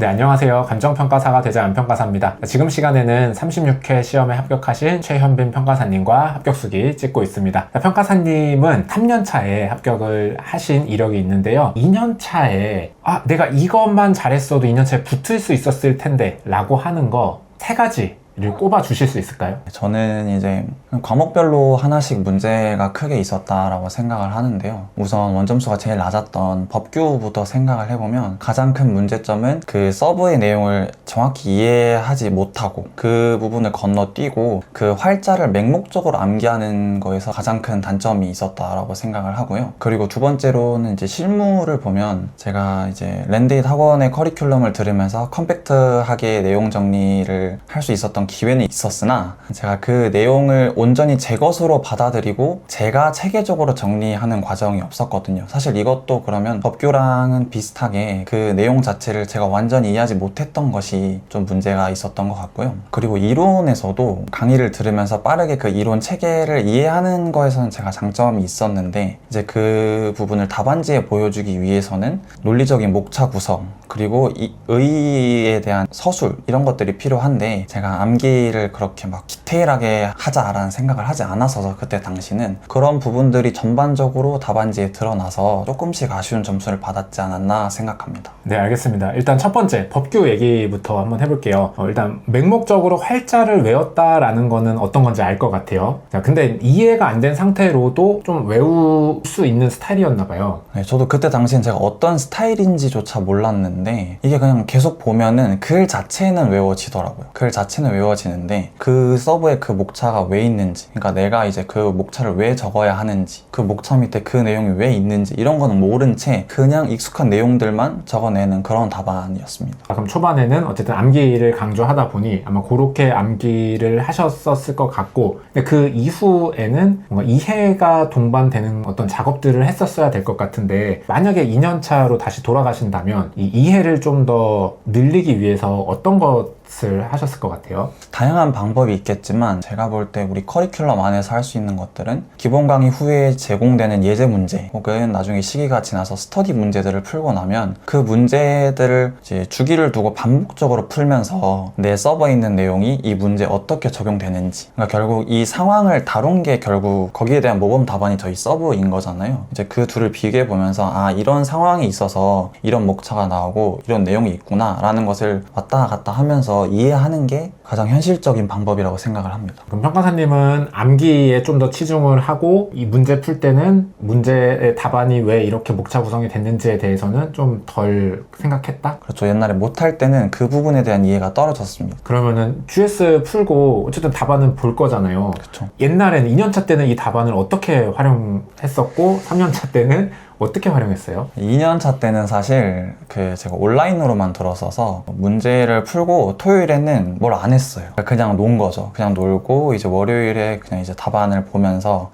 네, 안녕하세요. 감정평가사가 되자 안평가사입니다. 지금 시간에는 36회 시험에 합격하신 최현빈 평가사님과 합격수기 찍고 있습니다. 평가사님은 3년차에 합격을 하신 이력이 있는데요. 2년차에 내가 이것만 잘했어도 2년차에 붙을 수 있었을 텐데 라고 하는 거 3가지 를 꼽아 주실 수 있을까요? 저는 이제 과목별로 하나씩 문제가 크게 있었다라고 생각을 하는데요. 우선 원점수가 제일 낮았던 법규부터 생각을 해보면 가장 큰 문제점은 그 서브의 내용을 정확히 이해하지 못하고 그 부분을 건너뛰고 그 활자를 맹목적으로 암기하는 거에서 가장 큰 단점이 있었다라고 생각을 하고요. 그리고 두 번째로는 이제 실무를 보면 제가 이제 랜데잇 학원의 커리큘럼을 들으면서 컴팩트하게 내용 정리를 할 수 있었던 기회는 있었으나 제가 그 내용을 온전히 제 것으로 받아들이고 제가 체계적으로 정리하는 과정이 없었거든요. 사실 이것도 그러면 법규랑은 비슷하게 그 내용 자체를 제가 완전히 이해하지 못했던 것이 좀 문제가 있었던 것 같고요. 그리고 이론에서도 강의를 들으면서 빠르게 그 이론 체계를 이해하는 거에서는 제가 장점이 있었는데 이제 그 부분을 답안지에 보여주기 위해서는 논리적인 목차 구성 그리고 의의에 대한 서술 이런 것들이 필요한데 제가 암기를 그렇게 막 디테일하게 하자라는 생각을 하지 않았어서 그때 당시는 그런 부분들이 전반적으로 답안지에 드러나서 조금씩 아쉬운 점수를 받았지 않았나 생각합니다. 네, 알겠습니다. 일단 첫 번째 법규 얘기부터 한번 해볼게요. 일단 맹목적으로 활자를 외웠다라는 거는 어떤 건지 알 것 같아요. 자, 근데 이해가 안 된 상태로도 좀 외울 수 있는 스타일이었나 봐요. 네, 저도 그때 당시엔 제가 어떤 스타일인지조차 몰랐는데 이게 그냥 계속 보면은 글 자체는 외워지더라고요. 글 자체는 외워지는데 그 서브에 그 목차가 왜 있는지, 그러니까 내가 이제 그 목차를 왜 적어야 하는지, 그 목차 밑에 그 내용이 왜 있는지 이런 거는 모른 채 그냥 익숙한 내용들만 적어내는 그런 답안이었습니다. 그럼 초반에는 어쨌든 암기를 강조하다 보니 아마 그렇게 암기를 하셨었을 것 같고, 근데 그 이후에는 뭔가 이해가 동반되는 어떤 작업들을 했었어야 될 것 같은데, 만약에 2년차로 다시 돌아가신다면 이 이해를 좀 더 늘리기 위해서 어떤 것을 하셨을 것 같아요? 다양한 방법이 있겠지만 제가 볼 때 우리 커리큘럼 안에서 할 수 있는 것들은 기본 강의 후에 제공되는 예제 문제 혹은 나중에 시기가 지나서 스터디 문제들을 풀고 나면 그 문제들을 이제 주기를 두고 반복적으로 풀면서 내 서버에 있는 내용이 이 문제에 어떻게 적용되는지, 그러니까 결국 이 상황을 다룬 게 결국 거기에 대한 모범 답안이 저희 서브인 거잖아요. 이제 그 둘을 비교해 보면서 이런 상황이 있어서 이런 목차가 나오고 이런 내용이 있구나 라는 것을 왔다 갔다 하면서 이해하는 게 가장 현실적인 방법이라고 생각을 합니다. 그럼 평가사님은 암기에 좀 더 치중을 하고 이 문제 풀 때는 문제의 답안이 왜 이렇게 목차 구성이 됐는지에 대해서는 좀 덜 생각했다? 그렇죠. 옛날에 못할 때는 그 부분에 대한 이해가 떨어졌습니다. 그러면은 GS 풀고 어쨌든 답안은 볼 거잖아요. 그렇죠. 옛날에는 2년차 때는 이 답안을 어떻게 활용했었고 3년차 때는 어떻게 활용했어요? 2년차 때는 사실 제가 온라인으로만 들었어서 문제를 풀고 토요일에는 뭘 안 했어요. 그냥 논 거죠. 그냥 놀고 이제 월요일에 그냥 이제 답안을 보면서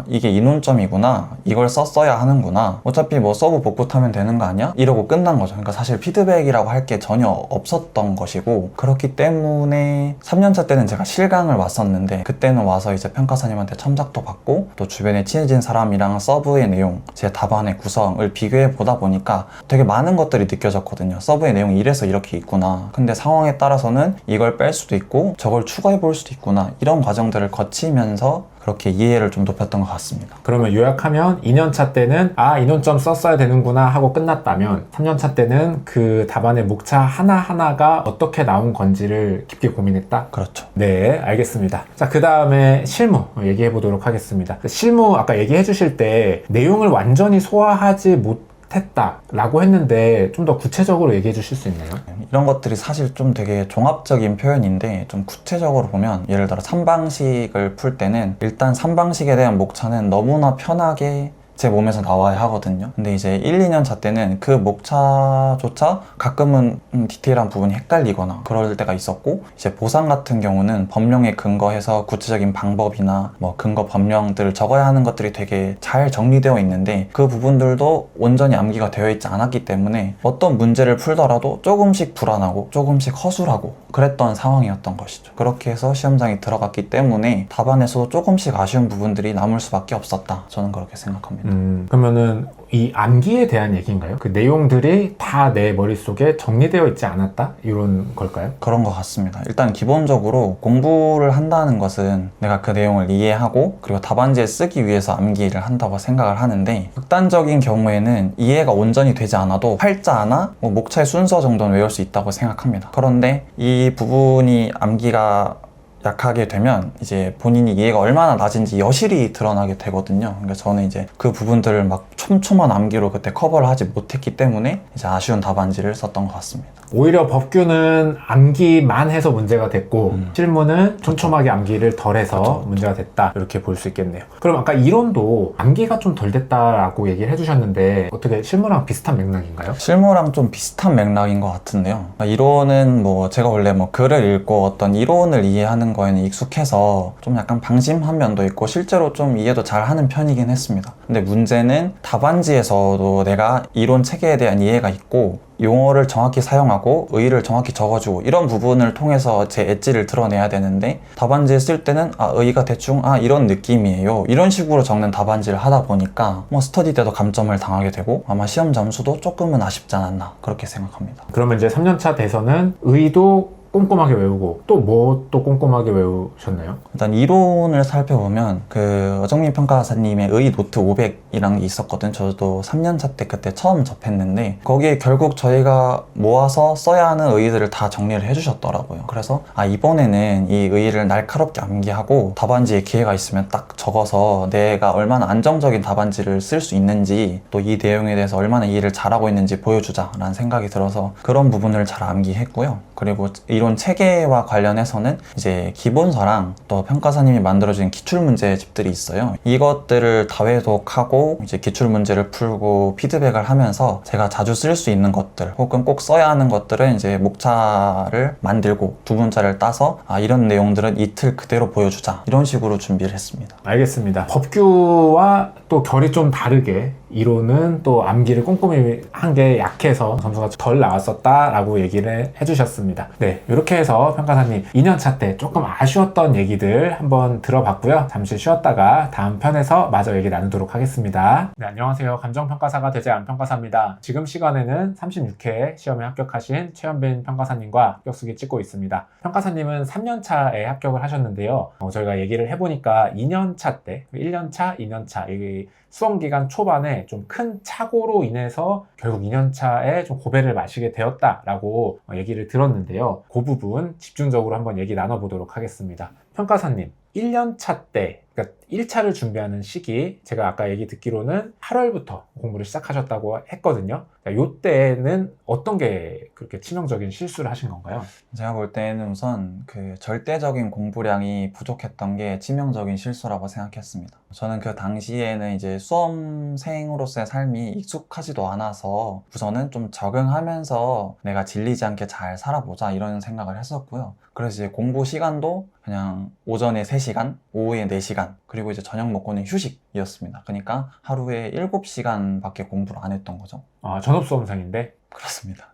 이게 이 논점이구나, 이걸 썼어야 하는구나, 어차피 뭐 서브 복붙하면 되는 거 아니야? 이러고 끝난 거죠. 그러니까 사실 피드백이라고 할 게 전혀 없었던 것이고, 그렇기 때문에 3년차 때는 제가 실강을 왔었는데 그때는 와서 이제 평가사님한테 첨삭도 받고 또 주변에 친해진 사람이랑 서브의 내용, 제 답안의 구성을 비교해 보다 보니까 되게 많은 것들이 느껴졌거든요. 서브의 내용이 이래서 이렇게 있구나, 근데 상황에 따라서는 이걸 뺄 수도 있고 저걸 추가해 볼 수도 있구나, 이런 과정들을 거치면서 그렇게 이해를 좀 높였던 것 같습니다. 그러면 요약하면 2년차 때는 이 논점 썼어야 되는구나 하고 끝났다면 3년차 때는 그 답안의 목차 하나하나가 어떻게 나온 건지를 깊게 고민했다? 그렇죠. 네, 알겠습니다. 자, 그 다음에 실무 얘기해 보도록 하겠습니다. 실무 아까 얘기해 주실 때 내용을 완전히 소화하지 못했다 라고 했는데 좀 더 구체적으로 얘기해 주실 수 있나요? 이런 것들이 사실 좀 되게 종합적인 표현인데 좀 구체적으로 보면, 예를 들어 3방식을 풀 때는 일단 3방식에 대한 목차는 너무나 편하게 제 몸에서 나와야 하거든요. 근데 이제 1, 2년차 때는 그 목차조차 가끔은 디테일한 부분이 헷갈리거나 그럴 때가 있었고, 이제 보상 같은 경우는 법령에 근거해서 구체적인 방법이나 뭐 근거 법령들을 적어야 하는 것들이 되게 잘 정리되어 있는데 그 부분들도 온전히 암기가 되어 있지 않았기 때문에 어떤 문제를 풀더라도 조금씩 불안하고 조금씩 허술하고 그랬던 상황이었던 것이죠. 그렇게 해서 시험장에 들어갔기 때문에 답안에서 조금씩 아쉬운 부분들이 남을 수밖에 없었다, 저는 그렇게 생각합니다. 그러면은 이 암기에 대한 얘기인가요? 그 내용들이 다 내 머릿속에 정리되어 있지 않았다? 이런 걸까요? 그런 것 같습니다. 일단 기본적으로 공부를 한다는 것은 내가 그 내용을 이해하고 그리고 답안지에 쓰기 위해서 암기를 한다고 생각을 하는데, 극단적인 경우에는 이해가 온전히 되지 않아도 활자나 목차의 순서 정도는 외울 수 있다고 생각합니다. 그런데 이 부분이 암기가 약하게 되면 이제 본인이 이해가 얼마나 낮은지 여실히 드러나게 되거든요. 그러니까 저는 이제 그 부분들을 막 촘촘한 암기로 그때 커버를 하지 못했기 때문에 이제 아쉬운 답안지를 썼던 것 같습니다. 오히려 법규는 암기만 해서 문제가 됐고 실무는 촘촘하게 암기를 덜 해서 문제가 됐다, 이렇게 볼 수 있겠네요. 그럼 아까 이론도 암기가 좀 덜 됐다라고 얘기를 해주셨는데 어떻게 실무랑 비슷한 맥락인가요? 실무랑 좀 비슷한 맥락인 것 같은데요. 이론은 뭐 제가 원래 뭐 글을 읽고 어떤 이론을 이해하는 거에는 익숙해서 좀 약간 방심한 면도 있고 실제로 좀 이해도 잘 하는 편이긴 했습니다. 근데 문제는 답안지에서도 내가 이론 체계에 대한 이해가 있고 용어를 정확히 사용하고 의의를 정확히 적어주고 이런 부분을 통해서 제 엣지를 드러내야 되는데, 답안지에 쓸 때는 의의가 대충 이런 느낌이에요, 이런 식으로 적는 답안지를 하다 보니까 뭐 스터디 때도 감점을 당하게 되고 아마 시험 점수도 조금은 아쉽지 않았나 그렇게 생각합니다. 그러면 이제 3년차 돼서는 의도 꼼꼼하게 외우고 또 뭐 또 꼼꼼하게 외우셨나요? 일단 이론을 살펴보면 그 어정민 평가사님의 의의 노트 500이라는 게 있었거든. 저도 3년차 때 그때 처음 접했는데 거기에 결국 저희가 모아서 써야 하는 의의들을 다 정리를 해주셨더라고요. 그래서 이번에는 이 의의를 날카롭게 암기하고 답안지에 기회가 있으면 딱 적어서 내가 얼마나 안정적인 답안지를 쓸 수 있는지, 또 이 내용에 대해서 얼마나 이해를 잘하고 있는지 보여주자라는 생각이 들어서 그런 부분을 잘 암기했고요. 그리고 이론 체계와 관련해서는 이제 기본서랑 또 평가사님이 만들어준 기출문제집들이 있어요. 이것들을 다회독하고 이제 기출문제를 풀고 피드백을 하면서 제가 자주 쓸 수 있는 것들 혹은 꼭 써야 하는 것들은 이제 목차를 만들고 두 문자를 따서 이런 내용들은 이 틀 그대로 보여주자, 이런 식으로 준비를 했습니다. 알겠습니다. 법규와 또 결이 좀 다르게 이론은 또 암기를 꼼꼼히 한 게 약해서 점수가 덜 나왔었다라고 얘기를 해주셨습니다. 네, 이렇게 해서 평가사님 2년차 때 조금 아쉬웠던 얘기들 한번 들어봤고요. 잠시 쉬었다가 다음 편에서 마저 얘기 나누도록 하겠습니다. 네, 안녕하세요. 감정평가사가 되지 않은 평가사입니다. 지금 시간에는 36회 시험에 합격하신 최현빈 평가사님과 합격수기 찍고 있습니다. 평가사님은 3년차에 합격을 하셨는데요. 저희가 얘기를 해보니까 2년차 때, 1년차, 2년차 이 수험기간 초반에 좀 큰 착오로 인해서 결국 2년차에 좀 고배를 마시게 되었다라고 얘기를 들었는데요. 그 부분 집중적으로 한번 얘기 나눠보도록 하겠습니다. 평가사님, 1년차 때, 그러니까 1차를 준비하는 시기, 제가 아까 얘기 듣기로는 8월부터 공부를 시작하셨다고 했거든요. 요때는 어떤 게 그렇게 치명적인 실수를 하신 건가요? 제가 볼 때는 우선 그 절대적인 공부량이 부족했던 게 치명적인 실수라고 생각했습니다. 저는 그 당시에는 이제 수험생으로서의 삶이 익숙하지도 않아서 우선은 좀 적응하면서 내가 질리지 않게 잘 살아보자, 이런 생각을 했었고요. 그래서 이제 공부 시간도 그냥 오전에 3시간, 오후에 4시간, 그리고 이제 저녁 먹고는 휴식이었습니다. 그러니까 하루에 7시간 밖에 공부를 안 했던 거죠. 전업수험생인데? 그렇습니다.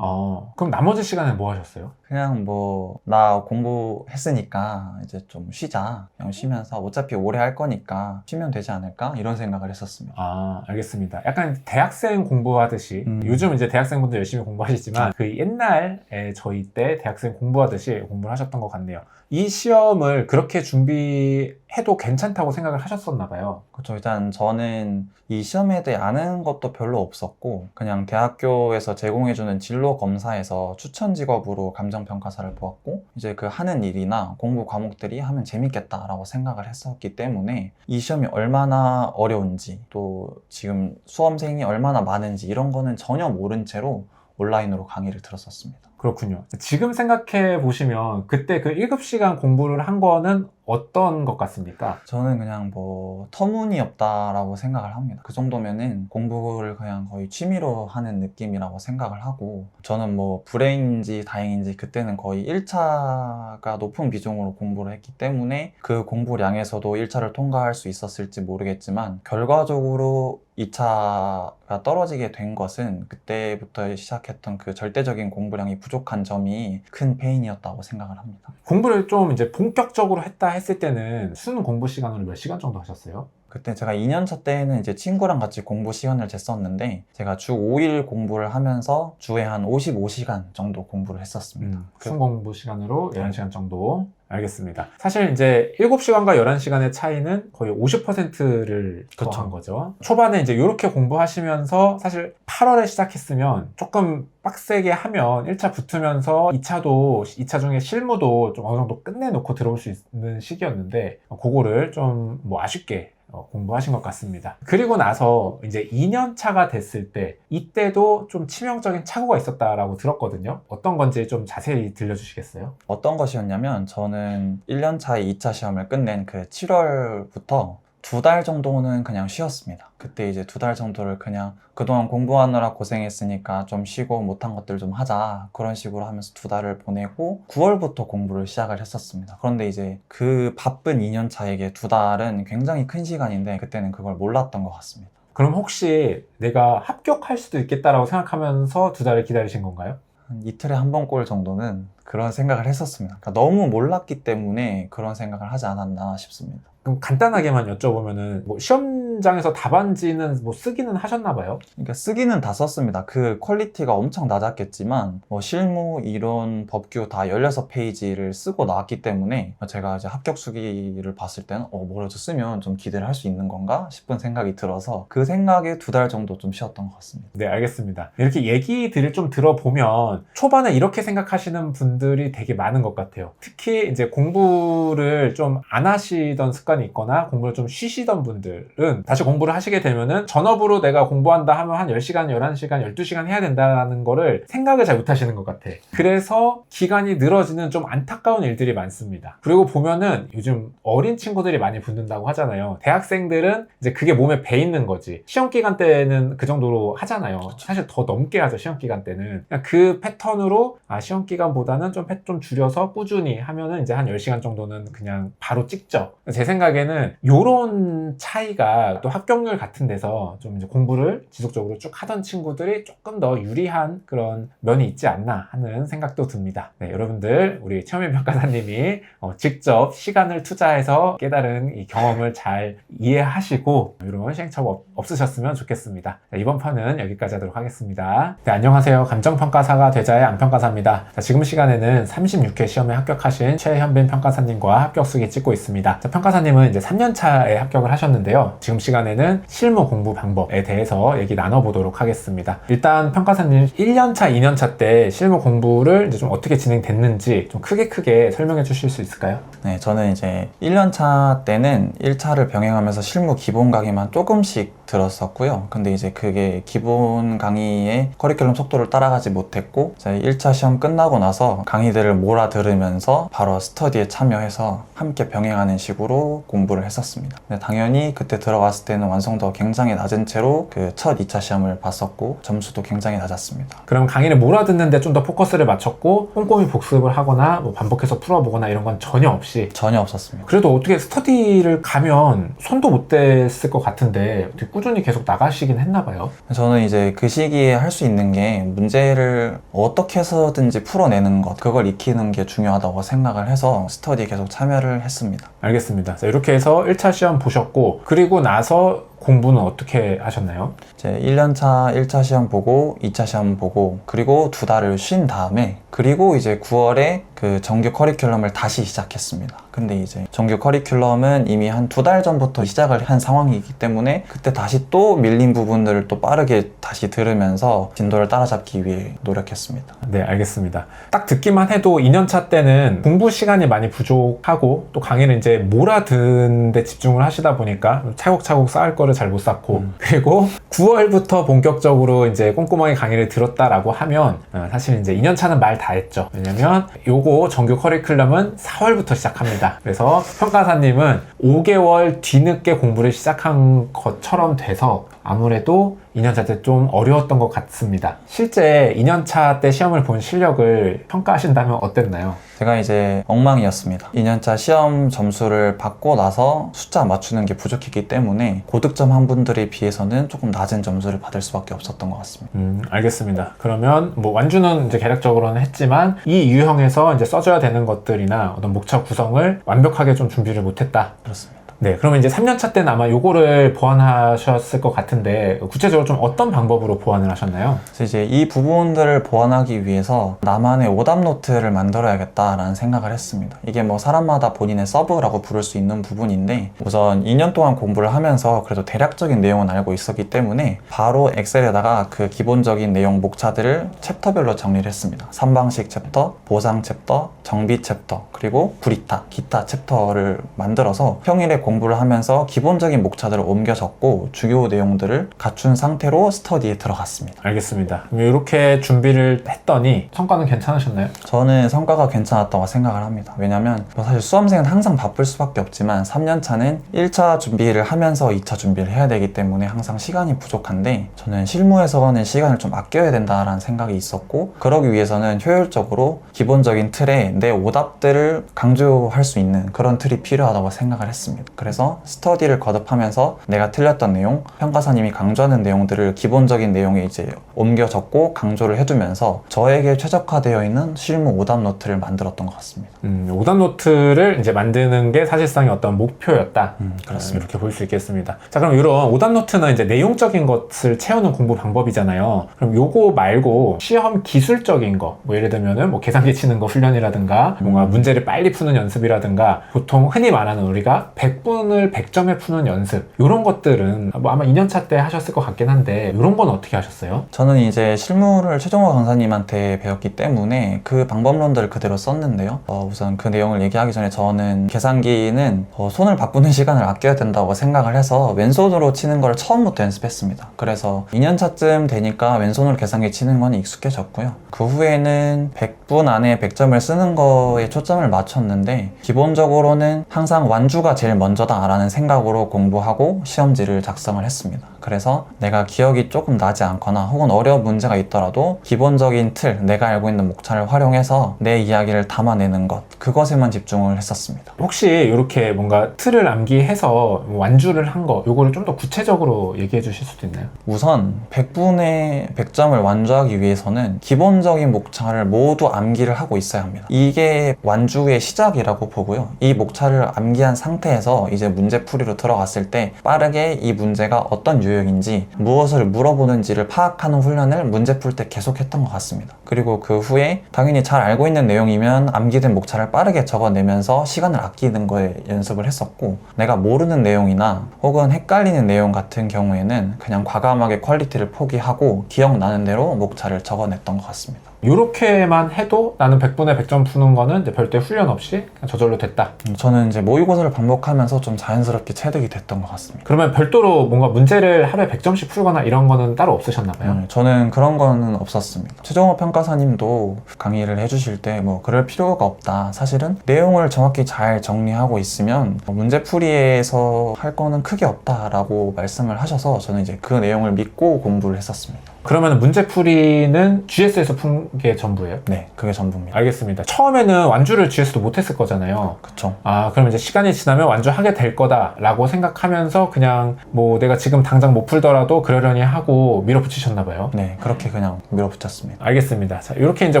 그럼 나머지 시간에 뭐 하셨어요? 그냥 뭐 나 공부했으니까 이제 좀 쉬자, 그냥 쉬면서 어차피 오래 할 거니까 쉬면 되지 않을까, 이런 생각을 했었습니다. 알겠습니다. 약간 대학생 공부하듯이 요즘 이제 대학생분들 열심히 공부하시지만 그 옛날에 저희 때 대학생 공부하듯이 공부를 하셨던 것 같네요. 이 시험을 그렇게 준비해도 괜찮다고 생각을 하셨었나 봐요. 그렇죠. 일단 저는 이 시험에 대해 아는 것도 별로 없었고 그냥 대학교에서 제공해주는 진로 검사에서 추천 직업으로 감정평가사를 보았고 이제 그 하는 일이나 공부 과목들이 하면 재밌겠다라고 생각을 했었기 때문에 이 시험이 얼마나 어려운지 또 지금 수험생이 얼마나 많은지 이런 거는 전혀 모른 채로 온라인으로 강의를 들었었습니다. 그렇군요. 지금 생각해 보시면 그때 그 1급시간 공부를 한 거는 어떤 것 같습니까? 저는 그냥 뭐 터무니없다라고 생각을 합니다. 그 정도면은 공부를 그냥 거의 취미로 하는 느낌이라고 생각을 하고, 저는 뭐 불행인지 다행인지 그때는 거의 1차가 높은 비중으로 공부를 했기 때문에 그 공부량에서도 1차를 통과할 수 있었을지 모르겠지만 결과적으로 2차가 떨어지게 된 것은 그때부터 시작했던 그 절대적인 공부량이 부족한 점이 큰 페인이었다고 생각을 합니다. 공부를 좀 이제 본격적으로 했다 했을 때는 수능 공부 시간으로 몇 시간 정도 하셨어요? 그때 제가 2년차 때에는 이제 친구랑 같이 공부 시간을 쟀었는데 제가 주 5일 공부를 하면서 주에 한 55시간 정도 공부를 했었습니다. 순공부 시간으로 11시간 정도. 알겠습니다. 사실 이제 7시간과 11시간의 차이는 거의 50%를 더한 거죠. 초반에 이제 이렇게 공부하시면서 사실 8월에 시작했으면 조금 빡세게 하면 1차 붙으면서 2차 중에 실무도 좀 어느 정도 끝내놓고 들어올 수 있는 시기였는데 그거를 좀 뭐 아쉽게 공부하신 것 같습니다. 그리고 나서 이제 2년 차가 됐을 때 이때도 좀 치명적인 착오가 있었다라고 들었거든요. 어떤 건지 좀 자세히 들려주시겠어요? 어떤 것이었냐면 저는 1년 차에 2차 시험을 끝낸 그 7월부터 2달 정도는 그냥 쉬었습니다. 그때 이제 2달 정도를 그냥 그동안 공부하느라 고생했으니까 좀 쉬고 못한 것들 좀 하자 그런 식으로 하면서 2달을 보내고 9월부터 공부를 시작을 했었습니다. 그런데 이제 그 바쁜 2년 차에게 2달은 굉장히 큰 시간인데 그때는 그걸 몰랐던 것 같습니다. 그럼 혹시 내가 합격할 수도 있겠다라고 생각하면서 2달을 기다리신 건가요? 한 이틀에 한 번 꼴 정도는 그런 생각을 했었습니다. 그러니까 너무 몰랐기 때문에 그런 생각을 하지 않았나 싶습니다. 그럼 간단하게만 여쭤보면은 뭐 시험장에서 답안지는 뭐 쓰기는 하셨나 봐요? 그러니까 쓰기는 다 썼습니다. 그 퀄리티가 엄청 낮았겠지만 뭐 실무, 이론, 법규 다 16페이지를 쓰고 나왔기 때문에 제가 이제 합격 수기를 봤을 때는 뭐라도 쓰면 좀 기대를 할 수 있는 건가 싶은 생각이 들어서 그 생각에 2달 정도 좀 쉬었던 것 같습니다. 네, 알겠습니다. 이렇게 얘기들을 좀 들어보면 초반에 이렇게 생각하시는 분들이 되게 많은 것 같아요. 특히 이제 공부를 좀 안 하시던 습관이 있거나 공부를 좀 쉬시던 분들은 다시 공부를 하시게 되면은 전업으로 내가 공부한다 하면 한 10시간, 11시간, 12시간 해야 된다는 거를 생각을 잘 못 하시는 것 같아. 그래서 기간이 늘어지는 좀 안타까운 일들이 많습니다. 그리고 보면은 요즘 어린 친구들이 많이 붙는다고 하잖아요. 대학생들은 이제 그게 몸에 배 있는 거지. 시험 기간 때는 그 정도로 하잖아요. 사실 더 넘게 하죠, 시험 기간 때는. 그냥 그 패턴으로 시험 기간보다는 좀 줄여서 꾸준히 하면은 이제 한 10시간 정도는 그냥 바로 찍죠. 제 생각에는 요런 차이가 또 합격률 같은 데서 좀 이제 공부를 지속적으로 쭉 하던 친구들이 조금 더 유리한 그런 면이 있지 않나 하는 생각도 듭니다. 네, 여러분들 우리 최현빈 평가사님이 직접 시간을 투자해서 깨달은 이 경험을 잘 이해하시고 이런 시행착오 없으셨으면 좋겠습니다. 자, 이번 편은 여기까지 하도록 하겠습니다. 네, 안녕하세요. 감정평가사가 되자의 안평가사입니다. 자, 지금 시간에는 36회 시험에 합격하신 최현빈 평가사님과 합격수기 찍고 있습니다. 자, 평가사님은 이제 3년차에 합격을 하셨는데요. 지금 시간에는 실무 공부 방법에 대해서 얘기 나눠보도록 하겠습니다. 일단 평가사님 1년차, 2년차 때 실무 공부를 이제 좀 어떻게 진행됐는지 좀 크게 설명해 주실 수 있을까요? 네, 저는 이제 1년차 때는 1차를 병행하면서 실무 기본 강의만 조금씩 들었었고요. 근데 이제 그게 기본 강의의 커리큘럼 속도를 따라가지 못했고 이제 1차 시험 끝나고 나서 강의들을 몰아 들으면서 바로 스터디에 참여해서 함께 병행하는 식으로 공부를 했었습니다. 근데 당연히 그때 들어갔을 때는 완성도가 굉장히 낮은 채로 그 첫 2차 시험을 봤었고 점수도 굉장히 낮았습니다. 그럼 강의를 몰아듣는데 좀 더 포커스를 맞췄고 꼼꼼히 복습을 하거나 뭐 반복해서 풀어보거나 이런 건 전혀 없이? 전혀 없었습니다. 그래도 어떻게 스터디를 가면 손도 못 댔을 것 같은데 어떻게 꾸준히 계속 나가시긴 했나 봐요? 저는 이제 그 시기에 할 수 있는 게 문제를 어떻게 해서든지 풀어내는 것, 그걸 익히는 게 중요하다고 생각을 해서 스터디에 계속 참여를 했습니다. 알겠습니다. 자, 이렇게 해서 1차 시험 보셨고 그리고 나서 공부는 어떻게 하셨나요? 이제 1년차 1차 시험 보고 2차 시험 보고 그리고 2달을 쉰 다음에 그리고 이제 9월에 그 정규 커리큘럼을 다시 시작했습니다. 근데 이제 정규 커리큘럼은 이미 한 2달 전부터 시작을 한 상황이기 때문에 그때 다시 또 밀린 부분들을 또 빠르게 다시 들으면서 진도를 따라잡기 위해 노력했습니다. 네, 알겠습니다. 딱 듣기만 해도 2년차 때는 공부 시간이 많이 부족하고 또 강의를 이제 몰아듣는 데 집중을 하시다 보니까 차곡차곡 쌓을 거를 잘 못 쌓고 그리고 9월부터 본격적으로 이제 꼼꼼하게 강의를 들었다라고 하면 사실 이제 2년차는 말 다 했죠. 왜냐면 요거 정규 커리큘럼은 4월부터 시작합니다. 그래서 평가사님은 5개월 뒤늦게 공부를 시작한 것처럼 돼서 아무래도 2년차 때 좀 어려웠던 것 같습니다. 실제 2년차 때 시험을 본 실력을 평가하신다면 어땠나요? 제가 이제 엉망이었습니다. 2년차 시험 점수를 받고 나서 숫자 맞추는 게 부족했기 때문에 고득점 한 분들에 비해서는 조금 낮은 점수를 받을 수밖에 없었던 것 같습니다. 알겠습니다. 그러면 뭐 완주는 이제 계략적으로는 했지만 이 유형에서 이제 써줘야 되는 것들이나 어떤 목차 구성을 완벽하게 좀 준비를 못했다. 그렇습니다. 네, 그러면 이제 3년차 때는 아마 요거를 보완하셨을 것 같은데 구체적으로 좀 어떤 방법으로 보완을 하셨나요? 그래서 이제 이 부분들을 보완하기 위해서 나만의 오답 노트를 만들어야겠다라는 생각을 했습니다. 이게 뭐 사람마다 본인의 서브라고 부를 수 있는 부분인데 우선 2년 동안 공부를 하면서 그래도 대략적인 내용은 알고 있었기 때문에 바로 엑셀에다가 그 기본적인 내용 목차들을 챕터별로 정리를 했습니다. 삼방식 챕터, 보상 챕터, 정비 챕터, 그리고 구리타, 기타 챕터를 만들어서 평일에 공부를 하면서 기본적인 목차들을 옮겨 적고 주요 내용들을 갖춘 상태로 스터디에 들어갔습니다. 알겠습니다. 그럼 이렇게 준비를 했더니 성과는 괜찮으셨나요? 저는 성과가 괜찮았다고 생각을 합니다. 왜냐면 뭐 사실 수험생은 항상 바쁠 수밖에 없지만 3년차는 1차 준비를 하면서 2차 준비를 해야 되기 때문에 항상 시간이 부족한데 저는 실무에서는 시간을 좀 아껴야 된다라는 생각이 있었고 그러기 위해서는 효율적으로 기본적인 틀에 내 오답들을 강조할 수 있는 그런 틀이 필요하다고 생각을 했습니다. 그래서 스터디를 거듭하면서 내가 틀렸던 내용, 평가사님이 강조하는 내용들을 기본적인 내용에 이제 옮겨 적고 강조를 해두면서 저에게 최적화되어 있는 실무 오답 노트를 만들었던 것 같습니다. 오답 노트를 이제 만드는 게 사실상의 어떤 목표였다. 그렇습니다. 이렇게 볼 수 있겠습니다. 자, 그럼 이런 오답 노트는 이제 내용적인 것을 채우는 공부 방법이잖아요. 그럼 요거 말고 시험 기술적인 거, 뭐 예를 들면은 뭐 계산기 치는 거 훈련이라든가 뭔가 문제를 빨리 푸는 연습이라든가 보통 흔히 말하는 우리가 100분을 100점에 푸는 연습 이런 것들은 뭐 아마 2년차 때 하셨을 것 같긴 한데 이런 건 어떻게 하셨어요? 저는 이제 실무를 최종호 강사님한테 배웠기 때문에 그 방법론들을 그대로 썼는데요. 우선 그 내용을 얘기하기 전에 저는 계산기는 손을 바꾸는 시간을 아껴야 된다고 생각을 해서 왼손으로 치는 걸 처음부터 연습했습니다. 그래서 2년차쯤 되니까 왼손으로 계산기 치는 건 익숙해졌고요. 그 후에는 100분 안에 100점을 쓰는 거에 초점을 맞췄는데 기본적으로는 항상 완주가 제일 먼저다라는 생각으로 공부하고 시험지를 작성을 했습니다. 그래서 내가 기억이 조금 나지 않거나 혹은 어려운 문제가 있더라도 기본적인 틀, 내가 알고 있는 목차를 활용해서 내 이야기를 담아내는 것, 그것에만 집중을 했었습니다. 혹시 이렇게 뭔가 틀을 암기해서 완주를 한 거 요거를 좀 더 구체적으로 얘기해 주실 수도 있나요? 우선 100분의 100점을 완주하기 위해서는 기본적인 목차를 모두 암기를 하고 있어야 합니다. 이게 완주의 시작이라고 보고요. 이 목차를 암기한 상태에서 이제 문제풀이로 들어갔을 때 빠르게 이 문제가 어떤 유형인지 무엇을 물어보는지를 파악하는 훈련을 문제 풀 때 계속했던 것 같습니다. 그리고 그 후에 당연히 잘 알고 있는 내용이면 암기된 목차를 빠르게 적어내면서 시간을 아끼는 거에 연습을 했었고 내가 모르는 내용이나 혹은 헷갈리는 내용 같은 경우에는 그냥 과감하게 퀄리티를 포기하고 기억나는 대로 목차를 적어냈던 것 같습니다. 이렇게만 해도 나는 100분에 100점 푸는 거는 이제 별도의 훈련 없이 그냥 저절로 됐다. 저는 이제 모의고사를 반복하면서 좀 자연스럽게 체득이 됐던 것 같습니다. 그러면 별도로 뭔가 문제를 하루에 100점씩 풀거나 이런 거는 따로 없으셨나 봐요? 저는 그런 거는 없었습니다. 최종호 평가사님도 강의를 해주실 때 뭐 그럴 필요가 없다. 사실은 내용을 정확히 잘 정리하고 있으면 문제풀이에서 할 거는 크게 없다라고 말씀을 하셔서 저는 이제 그 내용을 믿고 공부를 했었습니다. 그러면 문제풀이는 GS에서 푼 게 전부예요? 네, 그게 전부입니다. 알겠습니다. 처음에는 완주를 GS도 못했을 거잖아요. 그쵸. 그럼 이제 시간이 지나면 완주하게 될 거다라고 생각하면서 그냥 뭐 내가 지금 당장 못 풀더라도 그러려니 하고 밀어붙이셨나 봐요. 네, 그렇게 그냥 밀어붙였습니다. 알겠습니다. 자, 이렇게 이제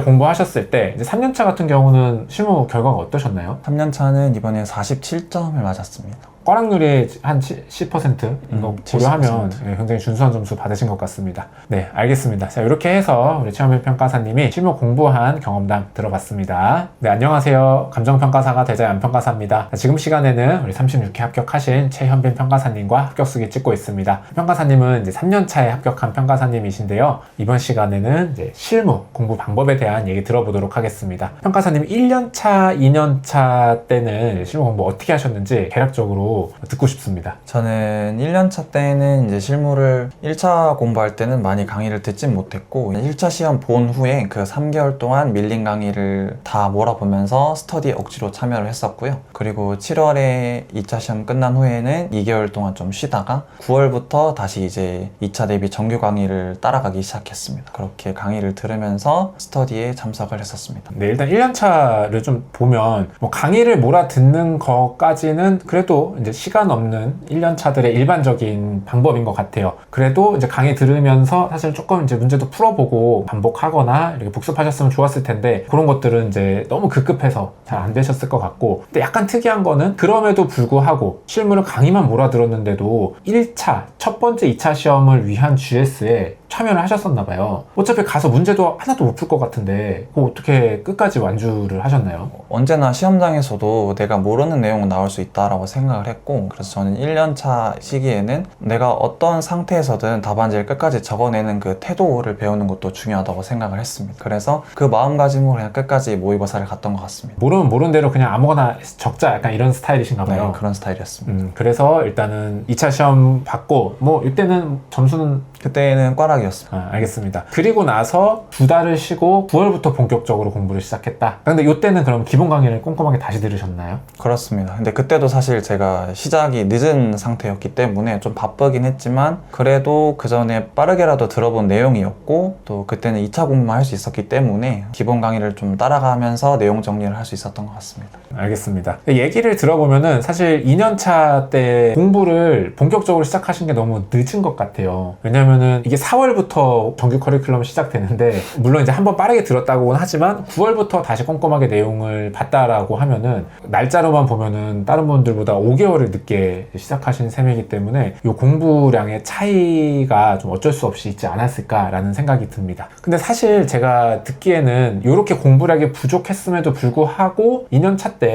공부하셨을 때 이제 3년차 같은 경우는 실무 결과가 어떠셨나요? 3년차는 이번에 47점을 맞았습니다. 꽈락률이 한 10%인 거 고려하면 70%. 굉장히 준수한 점수 받으신 것 같습니다. 네, 알겠습니다. 자, 이렇게 해서 우리 최현빈 평가사님이 실무 공부한 경험담 들어봤습니다. 네, 안녕하세요. 감정평가사가 대자의 안평가사입니다. 지금 시간에는 우리 36회 합격하신 최현빈 평가사님과 합격수기 찍고 있습니다. 평가사님은 이제 3년차에 합격한 평가사님이신데요. 이번 시간에는 이제 실무 공부 방법에 대한 얘기 들어보도록 하겠습니다. 평가사님 1년차, 2년차 때는 실무 공부 어떻게 하셨는지 개략적으로 듣고 싶습니다. 저는 1년차 때는 이제 실무를 1차 공부할 때는 많이 강의를 듣진 못했고 1차 시험 본 후에 그 3개월 동안 밀린 강의를 다 몰아보면서 스터디에 억지로 참여를 했었고요. 그리고 7월에 2차 시험 끝난 후에는 2개월 동안 좀 쉬다가 9월부터 다시 이제 2차 대비 정규 강의를 따라가기 시작했습니다. 그렇게 강의를 들으면서 스터디에 참석을 했었습니다. 네, 일단 1년차를 좀 보면 뭐 강의를 몰아듣는 것까지는 그래도 이제 이제 시간 없는 1년차들의 일반적인 방법인 것 같아요. 그래도 이제 강의 들으면서 사실 조금 이제 문제도 풀어보고 반복하거나 이렇게 복습하셨으면 좋았을 텐데 그런 것들은 이제 너무 급급해서 잘 안 되셨을 것 같고, 근데 약간 특이한 거는 그럼에도 불구하고 실무를 강의만 몰아들었는데도 1차, 첫 번째 2차 시험을 위한 GS에 참여를 하셨었나 봐요. 어차피 가서 문제도 하나도 못 풀 것 같은데 그거 어떻게 끝까지 완주를 하셨나요? 언제나 시험장에서도 내가 모르는 내용은 나올 수 있다라고 생각을 했고, 그래서 저는 1년차 시기에는 내가 어떤 상태에서든 답안지를 끝까지 적어내는 그 태도를 배우는 것도 중요하다고 생각을 했습니다. 그래서 그 마음가짐으로 그냥 끝까지 모의고사를 갔던 것 같습니다. 모르면 모르는 대로 그냥 아무거나 적자, 약간 이런 스타일이신가 봐요. 네, 그런 스타일이었습니다. 그래서 일단은 2차 시험 받고 뭐 이때는 점수는 그때는 꽈락이었습니다. 알겠습니다. 그리고 나서 2달을 쉬고 9월부터 본격적으로 공부를 시작했다. 근데 이때는 그럼 기본 강의를 꼼꼼하게 다시 들으셨나요? 그렇습니다. 근데 그때도 사실 제가 시작이 늦은 상태였기 때문에 좀 바쁘긴 했지만 그래도 그 전에 빠르게라도 들어본 내용이었고, 또 그때는 2차 공부만 할 수 있었기 때문에 기본 강의를 좀 따라가면서 내용 정리를 할 수 있었던 것 같습니다. 알겠습니다. 얘기를 들어보면은 사실 2년차 때 공부를 본격적으로 시작하신 게 너무 늦은 것 같아요. 왜냐면은 이게 4월부터 정규 커리큘럼 시작되는데, 물론 이제 한번 빠르게 들었다고는 하지만 9월부터 다시 꼼꼼하게 내용을 봤다라고 하면은 날짜로만 보면은 다른 분들보다 5개월을 늦게 시작하신 셈이기 때문에 이 공부량의 차이가 좀 어쩔 수 없이 있지 않았을까라는 생각이 듭니다. 근데 사실 제가 듣기에는 이렇게 공부량이 부족했음에도 불구하고 2년차 때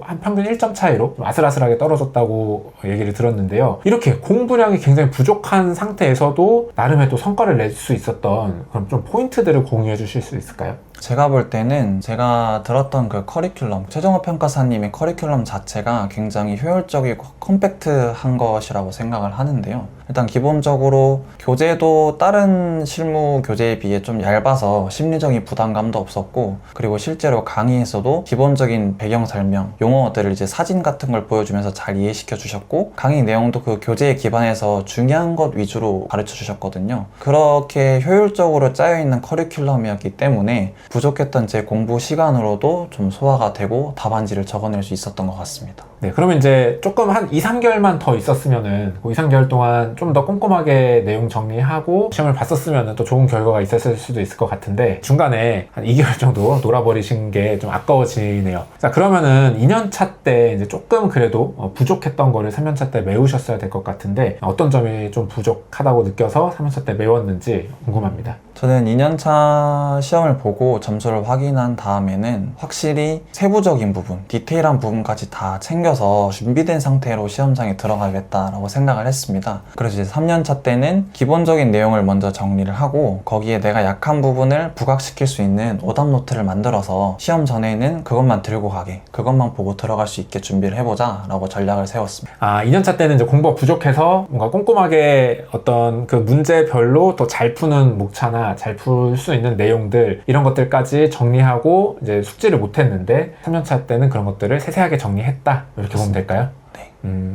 한 평균 1점 차이로 좀 아슬아슬하게 떨어졌다고 얘기를 들었는데요. 이렇게 공부량이 굉장히 부족한 상태에서도 나름의 또 성과를 낼 수 있었던 그런 좀 포인트들을 공유해 주실 수 있을까요? 제가 볼 때는 제가 들었던 그 커리큘럼, 최종호 평가사님의 커리큘럼 자체가 굉장히 효율적이고 컴팩트한 것이라고 생각을 하는데요. 일단 기본적으로 교재도 다른 실무 교재에 비해 좀 얇아서 심리적인 부담감도 없었고, 그리고 실제로 강의에서도 기본적인 배경 설명, 용어들을 이제 사진 같은 걸 보여주면서 잘 이해시켜 주셨고, 강의 내용도 그 교재에 기반해서 중요한 것 위주로 가르쳐 주셨거든요. 그렇게 효율적으로 짜여있는 커리큘럼이었기 때문에 부족했던 제 공부 시간으로도 좀 소화가 되고 답안지를 적어낼 수 있었던 것 같습니다. 네, 그러면 이제 조금 한 2, 3개월만 더 있었으면은 그 2, 3개월 동안 좀 더 꼼꼼하게 내용 정리하고 시험을 봤었으면 또 좋은 결과가 있었을 수도 있을 것 같은데 중간에 한 2개월 정도 놀아버리신 게 좀 아까워지네요. 자, 그러면은 2년차 때 이제 조금 그래도 부족했던 거를 3년차 때 메우셨어야 될 것 같은데 어떤 점이 좀 부족하다고 느껴서 3년차 때 메웠는지 궁금합니다. 저는 2년차 시험을 보고 점수를 확인한 다음에는 확실히 세부적인 부분, 디테일한 부분까지 다 챙겨서 준비된 상태로 시험장에 들어가야겠다라고 생각을 했습니다. 그래서 이제 3년차 때는 기본적인 내용을 먼저 정리를 하고 거기에 내가 약한 부분을 부각시킬 수 있는 오답 노트를 만들어서 시험 전에는 그것만 들고 가게, 그것만 보고 들어갈 수 있게 준비를 해보자 라고 전략을 세웠습니다. 2년차 때는 이제 공부가 부족해서 뭔가 꼼꼼하게 어떤 그 문제별로 더 잘 푸는 목차나 잘 풀 수 있는 내용들 이런 것들까지 정리하고 이제 숙지를 못했는데 3년차 때는 그런 것들을 세세하게 정리했다, 이렇게 보면 될까요?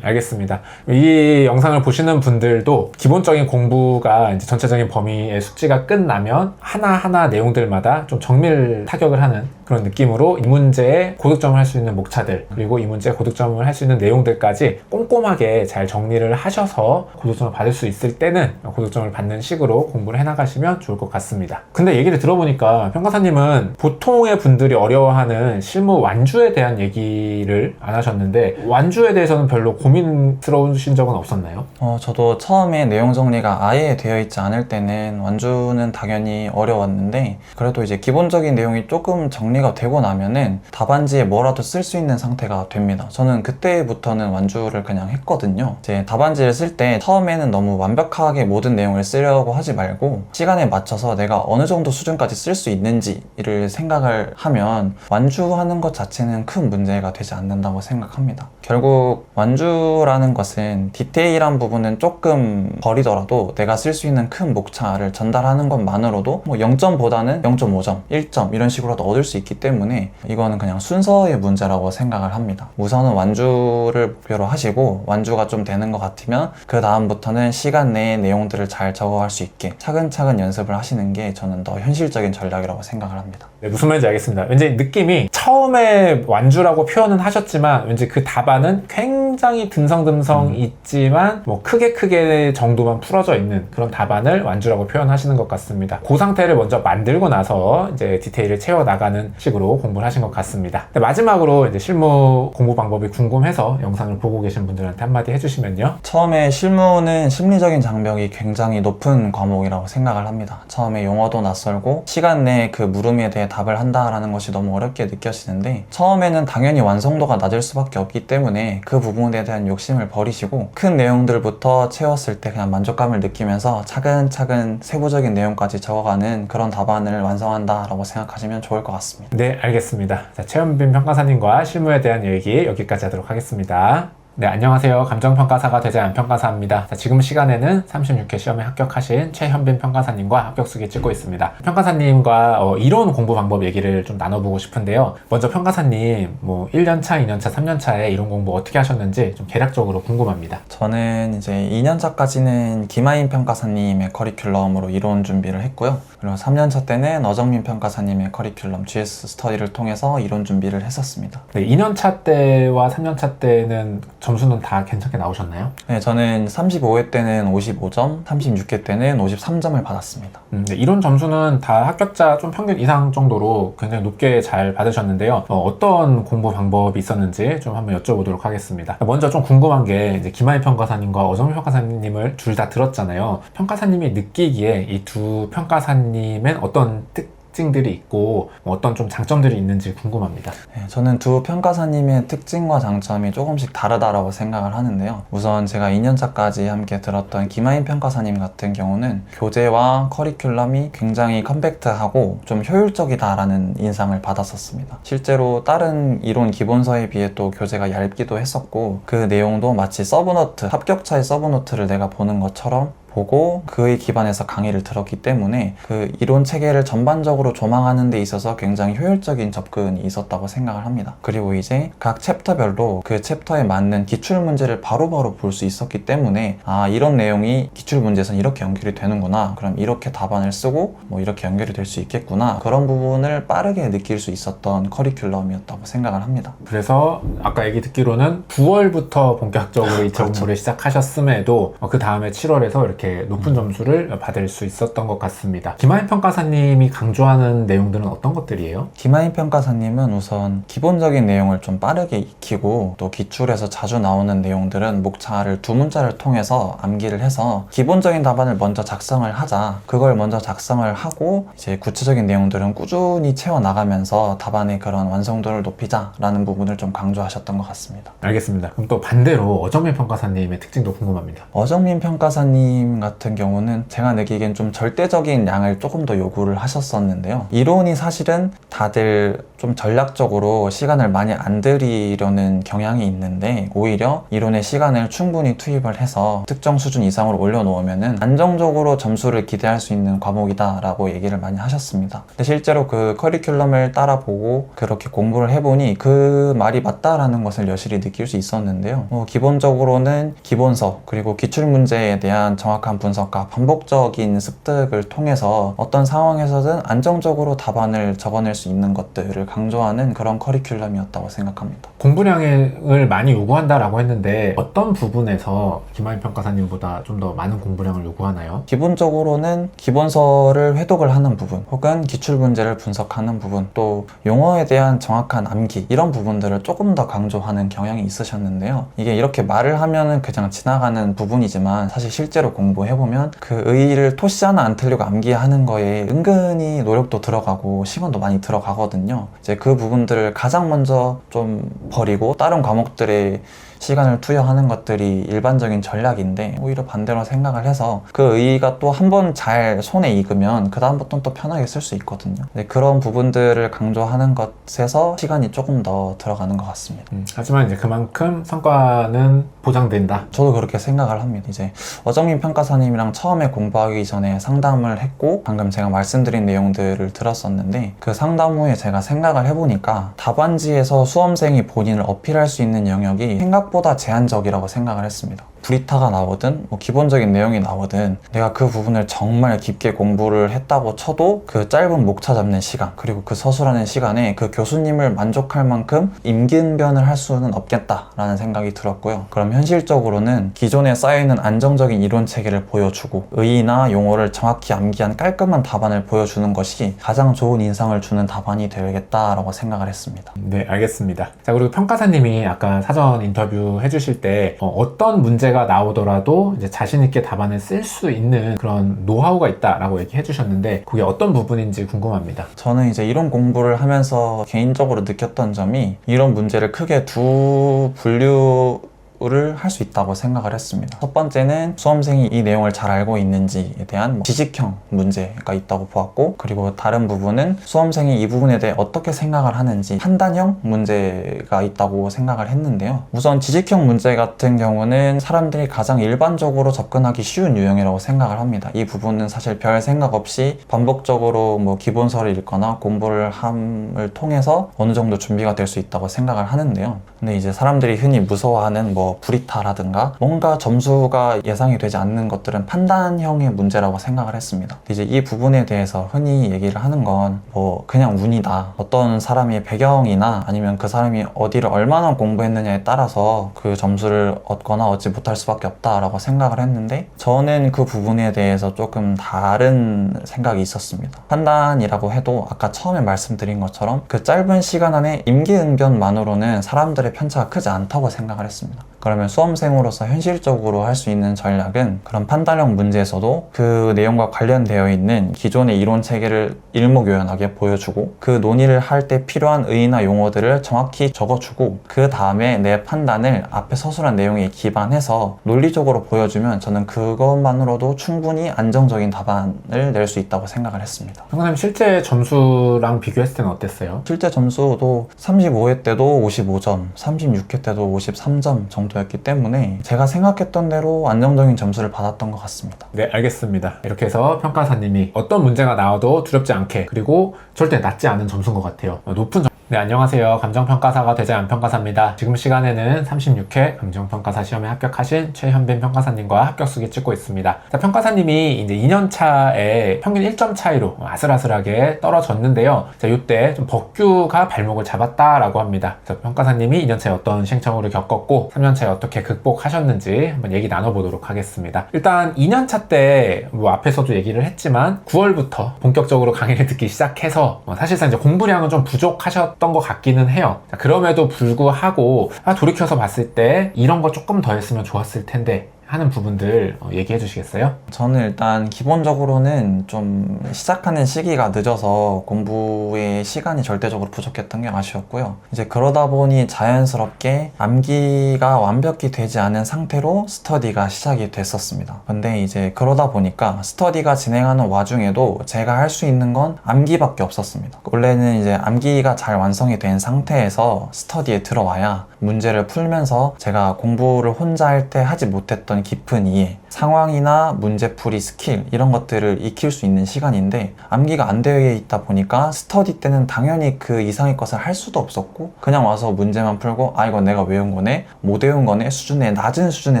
알겠습니다. 이 영상을 보시는 분들도 기본적인 공부가 이제 전체적인 범위의 숙지가 끝나면 하나하나 내용들마다 좀 정밀 타격을 하는 그런 느낌으로 이 문제에 고득점을 할 수 있는 목차들, 그리고 이 문제에 고득점을 할 수 있는 내용들까지 꼼꼼하게 잘 정리를 하셔서 고득점을 받을 수 있을 때는 고득점을 받는 식으로 공부를 해나가시면 좋을 것 같습니다. 근데 얘기를 들어보니까 평가사님은 보통의 분들이 어려워하는 실무 완주에 대한 얘기를 안 하셨는데 완주에 대해서는 별로 고민스러우신 적은 없었나요? 저도 처음에 내용 정리가 아예 되어 있지 않을 때는 완주는 당연히 어려웠는데, 그래도 이제 기본적인 내용이 조금 정리가 되고 나면은 답안지에 뭐라도 쓸 수 있는 상태가 됩니다. 저는 그때부터는 완주를 그냥 했거든요. 이제 답안지를 쓸 때 처음에는 너무 완벽하게 모든 내용을 쓰려고 하지 말고 시간에 맞춰서 내가 어느 정도 수준까지 쓸 수 있는지를 생각을 하면 완주하는 것 자체는 큰 문제가 되지 않는다고 생각합니다. 결국 완주라는 것은 디테일한 부분은 조금 버리더라도 내가 쓸 수 있는 큰 목차를 전달하는 것만으로도 뭐 0점보다는 0.5점, 1점 이런 식으로도 얻을 수 있기 때문에 이거는 그냥 순서의 문제라고 생각을 합니다. 우선은 완주를 목표로 하시고 완주가 좀 되는 것 같으면 그 다음부터는 시간 내에 내용들을 잘 적어갈 수 있게 차근차근 연습을 하시는 게 저는 더 현실적인 전략이라고 생각을 합니다. 네, 무슨 말인지 알겠습니다. 왠지 느낌이 처음에 완주라고 표현은 하셨지만 왠지 그 답안은 굉장히 듬성듬성 있지만 뭐 크게 정도만 풀어져 있는 그런 답안을 완주라고 표현하시는 것 같습니다. 그 상태를 먼저 만들고 나서 이제 디테일을 채워 나가는 식으로 공부를 하신 것 같습니다. 마지막으로 이제 실무 공부 방법이 궁금해서 영상을 보고 계신 분들한테 한마디 해주시면요. 처음에 실무는 심리적인 장벽이 굉장히 높은 과목이라고 생각을 합니다. 처음에 용어도 낯설고 시간 내에 그 물음에 대해 답을 한다라는 것이 너무 어렵게 느껴지는데, 처음에는 당연히 완성도가 낮을 수밖에 없기 때문에 그 부분에 대한 욕심을 버리시고 큰 내용들부터 채웠을 때 그냥 만족감을 느끼면서 차근차근 세부적인 내용까지 적어가는 그런 답안을 완성한다라고 생각하시면 좋을 것 같습니다. 네, 알겠습니다. 자, 최현빈 평가사님과 실무에 대한 얘기 여기까지 하도록 하겠습니다. 네, 안녕하세요. 감정평가사가 되지 않은 평가사입니다. 자, 지금 시간에는 36회 시험에 합격하신 최현빈 평가사님과 합격수기 찍고 있습니다. 평가사님과 이론 공부 방법 얘기를 좀 나눠보고 싶은데요. 먼저 평가사님, 1년차, 2년차, 3년차에 이론 공부 어떻게 하셨는지 좀 개략적으로 궁금합니다. 저는 이제 2년차까지는 김하인 평가사님의 커리큘럼으로 이론 준비를 했고요. 그리고 3년차 때는 어정민 평가사님의 커리큘럼 GS 스터디를 통해서 이론 준비를 했었습니다. 네, 2년차 때와 3년차 때는 점수는 다 괜찮게 나오셨나요? 네, 저는 35회 때는 55점, 36회 때는 53점을 받았습니다. 네, 이론 점수는 다 합격자 좀 평균 이상 정도로 굉장히 높게 잘 받으셨는데요. 어떤 공부 방법이 있었는지 좀 한번 여쭤보도록 하겠습니다. 먼저 좀 궁금한 게 이제 김하인 평가사님과 어정민 평가사님을 둘 다 들었잖아요. 평가사님이 느끼기에 이 두 평가사님은 어떤 특징들이 있고 어떤 좀 장점들이 있는지 궁금합니다. 네, 저는 두 평가사님의 특징과 장점이 조금씩 다르다라고 생각을 하는데요. 우선 제가 2년차까지 함께 들었던 김하인 평가사님 같은 경우는 교재와 커리큘럼이 굉장히 컴팩트하고 좀 효율적이다라는 인상을 받았었습니다. 실제로 다른 이론 기본서에 비해 또 교재가 얇기도 했었고, 그 내용도 마치 서브노트, 합격자의 서브노트를 내가 보는 것처럼 보고 그에 기반해서 강의를 들었기 때문에 그 이론 체계를 전반적으로 조망하는 데 있어서 굉장히 효율적인 접근이 있었다고 생각을 합니다. 그리고 이제 각 챕터별로 그 챕터에 맞는 기출 문제를 바로바로 볼 수 있었기 때문에 이런 내용이 기출 문제에서는 이렇게 연결이 되는구나, 그럼 이렇게 답안을 쓰고 이렇게 연결이 될 수 있겠구나, 그런 부분을 빠르게 느낄 수 있었던 커리큘럼이었다고 생각을 합니다. 그래서 아까 얘기 듣기로는 9월부터 본격적으로 이 공부를 시작하셨음에도 그 다음에 7월에서 이렇게 높은 점수를 받을 수 있었던 것 같습니다. 김하인 평가사님이 강조하는 내용들은 어떤 것들이에요? 김하인 평가사님은 우선 기본적인 내용을 좀 빠르게 익히고, 또 기출에서 자주 나오는 내용들은 목차를 두 문자를 통해서 암기를 해서 기본적인 답안을 먼저 작성을 하자, 그걸 먼저 작성을 하고 이제 구체적인 내용들은 꾸준히 채워나가면서 답안의 그런 완성도를 높이자라는 부분을 좀 강조하셨던 것 같습니다. 알겠습니다. 그럼 또 반대로 어정민 평가사님의 특징도 궁금합니다. 어정민 평가사님 같은 경우는 제가 느끼기엔 좀 절대적인 양을 조금 더 요구를 하셨었는데요. 이론이 사실은 다들 좀 전략적으로 시간을 많이 안 들이려는 경향이 있는데, 오히려 이론의 시간을 충분히 투입을 해서 특정 수준 이상으로 올려놓으면 안정적으로 점수를 기대할 수 있는 과목이다 라고 얘기를 많이 하셨습니다. 근데 실제로 그 커리큘럼을 따라보고 그렇게 공부를 해보니 그 말이 맞다라는 것을 여실히 느낄 수 있었는데요. 기본적으로는 기본서 그리고 기출문제에 대한 정확한 분석과 반복적인 습득을 통해서 어떤 상황에서든 안정적으로 답안을 적어낼 수 있는 것들을 강조하는 그런 커리큘럼이었다고 생각합니다. 공부량을 많이 요구한다라고 했는데 어떤 부분에서 김하인 평가사님보다 좀 더 많은 공부량을 요구하나요? 기본적으로는 기본서를 회독을 하는 부분, 혹은 기출문제를 분석하는 부분, 또 용어에 대한 정확한 암기, 이런 부분들을 조금 더 강조하는 경향이 있으셨는데요. 이게 이렇게 말을 하면은 그냥 지나가는 부분이지만 사실 실제로 공부해보면 그 의의를 토시 하나 안 틀리고 암기하는 거에 은근히 노력도 들어가고 시간도 많이 들어가거든요. 이제 그 부분들을 가장 먼저 좀 버리고 다른 과목들에 시간을 투여하는 것들이 일반적인 전략인데, 오히려 반대로 생각을 해서 그 의의가 또 한 번 잘 손에 익으면 그 다음부터는 또 편하게 쓸 수 있거든요. 그런 부분들을 강조하는 것에서 시간이 조금 더 들어가는 것 같습니다. 하지만 이제 그만큼 성과는 보장된다. 저도 그렇게 생각을 합니다. 이제 어정민 평가사님이랑 처음에 공부하기 전에 상담을 했고, 방금 제가 말씀드린 내용들을 들었었는데, 그 상담 후에 제가 생각을 해보니까 답안지에서 수험생이 본인을 어필할 수 있는 영역이 생각보다 제한적이라고 생각을 했습니다. 브리타가 나오든 뭐 기본적인 내용이 나오든 내가 그 부분을 정말 깊게 공부를 했다고 쳐도 그 짧은 목차 잡는 시간 그리고 그 서술하는 시간에 그 교수님을 만족할 만큼 임기응변을 할 수는 없겠다라는 생각이 들었고요. 그럼 현실적으로는 기존에 쌓여있는 안정적인 이론 체계를 보여주고 의의나 용어를 정확히 암기한 깔끔한 답안을 보여주는 것이 가장 좋은 인상을 주는 답안이 되겠다라고 생각을 했습니다. 네, 알겠습니다. 자, 그리고 평가사님이 아까 사전 인터뷰 해주실 때 어떤 문제가 나오더라도 이제 자신 있게 답안을 쓸 수 있는 그런 노하우가 있다라고 얘기해 주셨는데 그게 어떤 부분인지 궁금합니다. 저는 이제 이론 공부를 하면서 개인적으로 느꼈던 점이 이런 문제를 크게 두 분류를 할 수 있다고 생각을 했습니다. 첫 번째는 수험생이 이 내용을 잘 알고 있는지에 대한 지식형 문제가 있다고 보았고, 그리고 다른 부분은 수험생이 이 부분에 대해 어떻게 생각을 하는지 판단형 문제가 있다고 생각을 했는데요. 우선 지식형 문제 같은 경우는 사람들이 가장 일반적으로 접근하기 쉬운 유형이라고 생각을 합니다. 이 부분은 사실 별 생각 없이 반복적으로 뭐 기본서를 읽거나 공부를 함을 통해서 어느 정도 준비가 될 수 있다고 생각을 하는데요. 근데 이제 사람들이 흔히 무서워하는 뭐 브리타라든가 뭔가 점수가 예상이 되지 않는 것들은 판단형의 문제라고 생각을 했습니다. 이제 이 부분에 대해서 흔히 얘기를 하는 건 뭐 그냥 운이다. 어떤 사람의 배경이나 아니면 그 사람이 어디를 얼마나 공부했느냐에 따라서 그 점수를 얻거나 얻지 못할 수밖에 없다라고 생각을 했는데, 저는 그 부분에 대해서 조금 다른 생각이 있었습니다. 판단이라고 해도 아까 처음에 말씀드린 것처럼 그 짧은 시간 안에 임기응변만으로는 사람들의 편차가 크지 않다고 생각을 했습니다. 그러면 수험생으로서 현실적으로 할 수 있는 전략은 그런 판단형 문제에서도 그 내용과 관련되어 있는 기존의 이론 체계를 일목요연하게 보여주고 그 논의를 할 때 필요한 의의나 용어들을 정확히 적어주고 그 다음에 내 판단을 앞에 서술한 내용에 기반해서 논리적으로 보여주면 저는 그것만으로도 충분히 안정적인 답안을 낼 수 있다고 생각을 했습니다. 평가사님 실제 점수랑 비교했을 때는 어땠어요? 실제 점수도 35회 때도 55점, 36회 때도 53점 정도였기 때문에 제가 생각했던 대로 안정적인 점수를 받았던 것 같습니다. 네, 알겠습니다. 이렇게 해서 평가사님이 어떤 문제가 나와도 두렵지 않게, 그리고 절대 낮지 않은 점수인 것 같아요. 높은 점... 네, 안녕하세요. 감정평가사가 되자 안평가사입니다. 지금 시간에는 36회 감정평가사 시험에 합격하신 최현빈 평가사님과 합격수기 찍고 있습니다. 자, 평가사님이 이제 2년차에 평균 1점 차이로 아슬아슬하게 떨어졌는데요. 자, 이때 좀 법규가 발목을 잡았다라고 합니다. 자, 평가사님이 2년차에 어떤 시행착오를 겪었고 3년차에 어떻게 극복하셨는지 한번 얘기 나눠보도록 하겠습니다. 일단 2년차 때 뭐 앞에서도 얘기를 했지만 9월부터 본격적으로 강의를 듣기 시작해서 사실상 이제 공부량은 좀 부족하셨던 것 같기는 해요. 자, 그럼에도 불구하고 돌이켜서 봤을 때 이런 거 조금 더 했으면 좋았을 텐데 하는 부분들 얘기해 주시겠어요? 저는 일단 기본적으로는 좀 시작하는 시기가 늦어서 공부에 시간이 절대적으로 부족했던 게 아쉬웠고요. 이제 그러다 보니 자연스럽게 암기가 완벽히 되지 않은 상태로 스터디가 시작이 됐었습니다. 근데 이제 그러다 보니까 스터디가 진행하는 와중에도 제가 할 수 있는 건 암기밖에 없었습니다. 원래는 이제 암기가 잘 완성이 된 상태에서 스터디에 들어와야 문제를 풀면서 제가 공부를 혼자 할 때 하지 못했던 깊은 이해, 상황이나 문제풀이 스킬 이런 것들을 익힐 수 있는 시간인데 암기가 안 되어 있다 보니까 스터디 때는 당연히 그 이상의 것을 할 수도 없었고 그냥 와서 문제만 풀고 아 이거 내가 외운 거네 못 외운 거네 수준의 낮은 수준의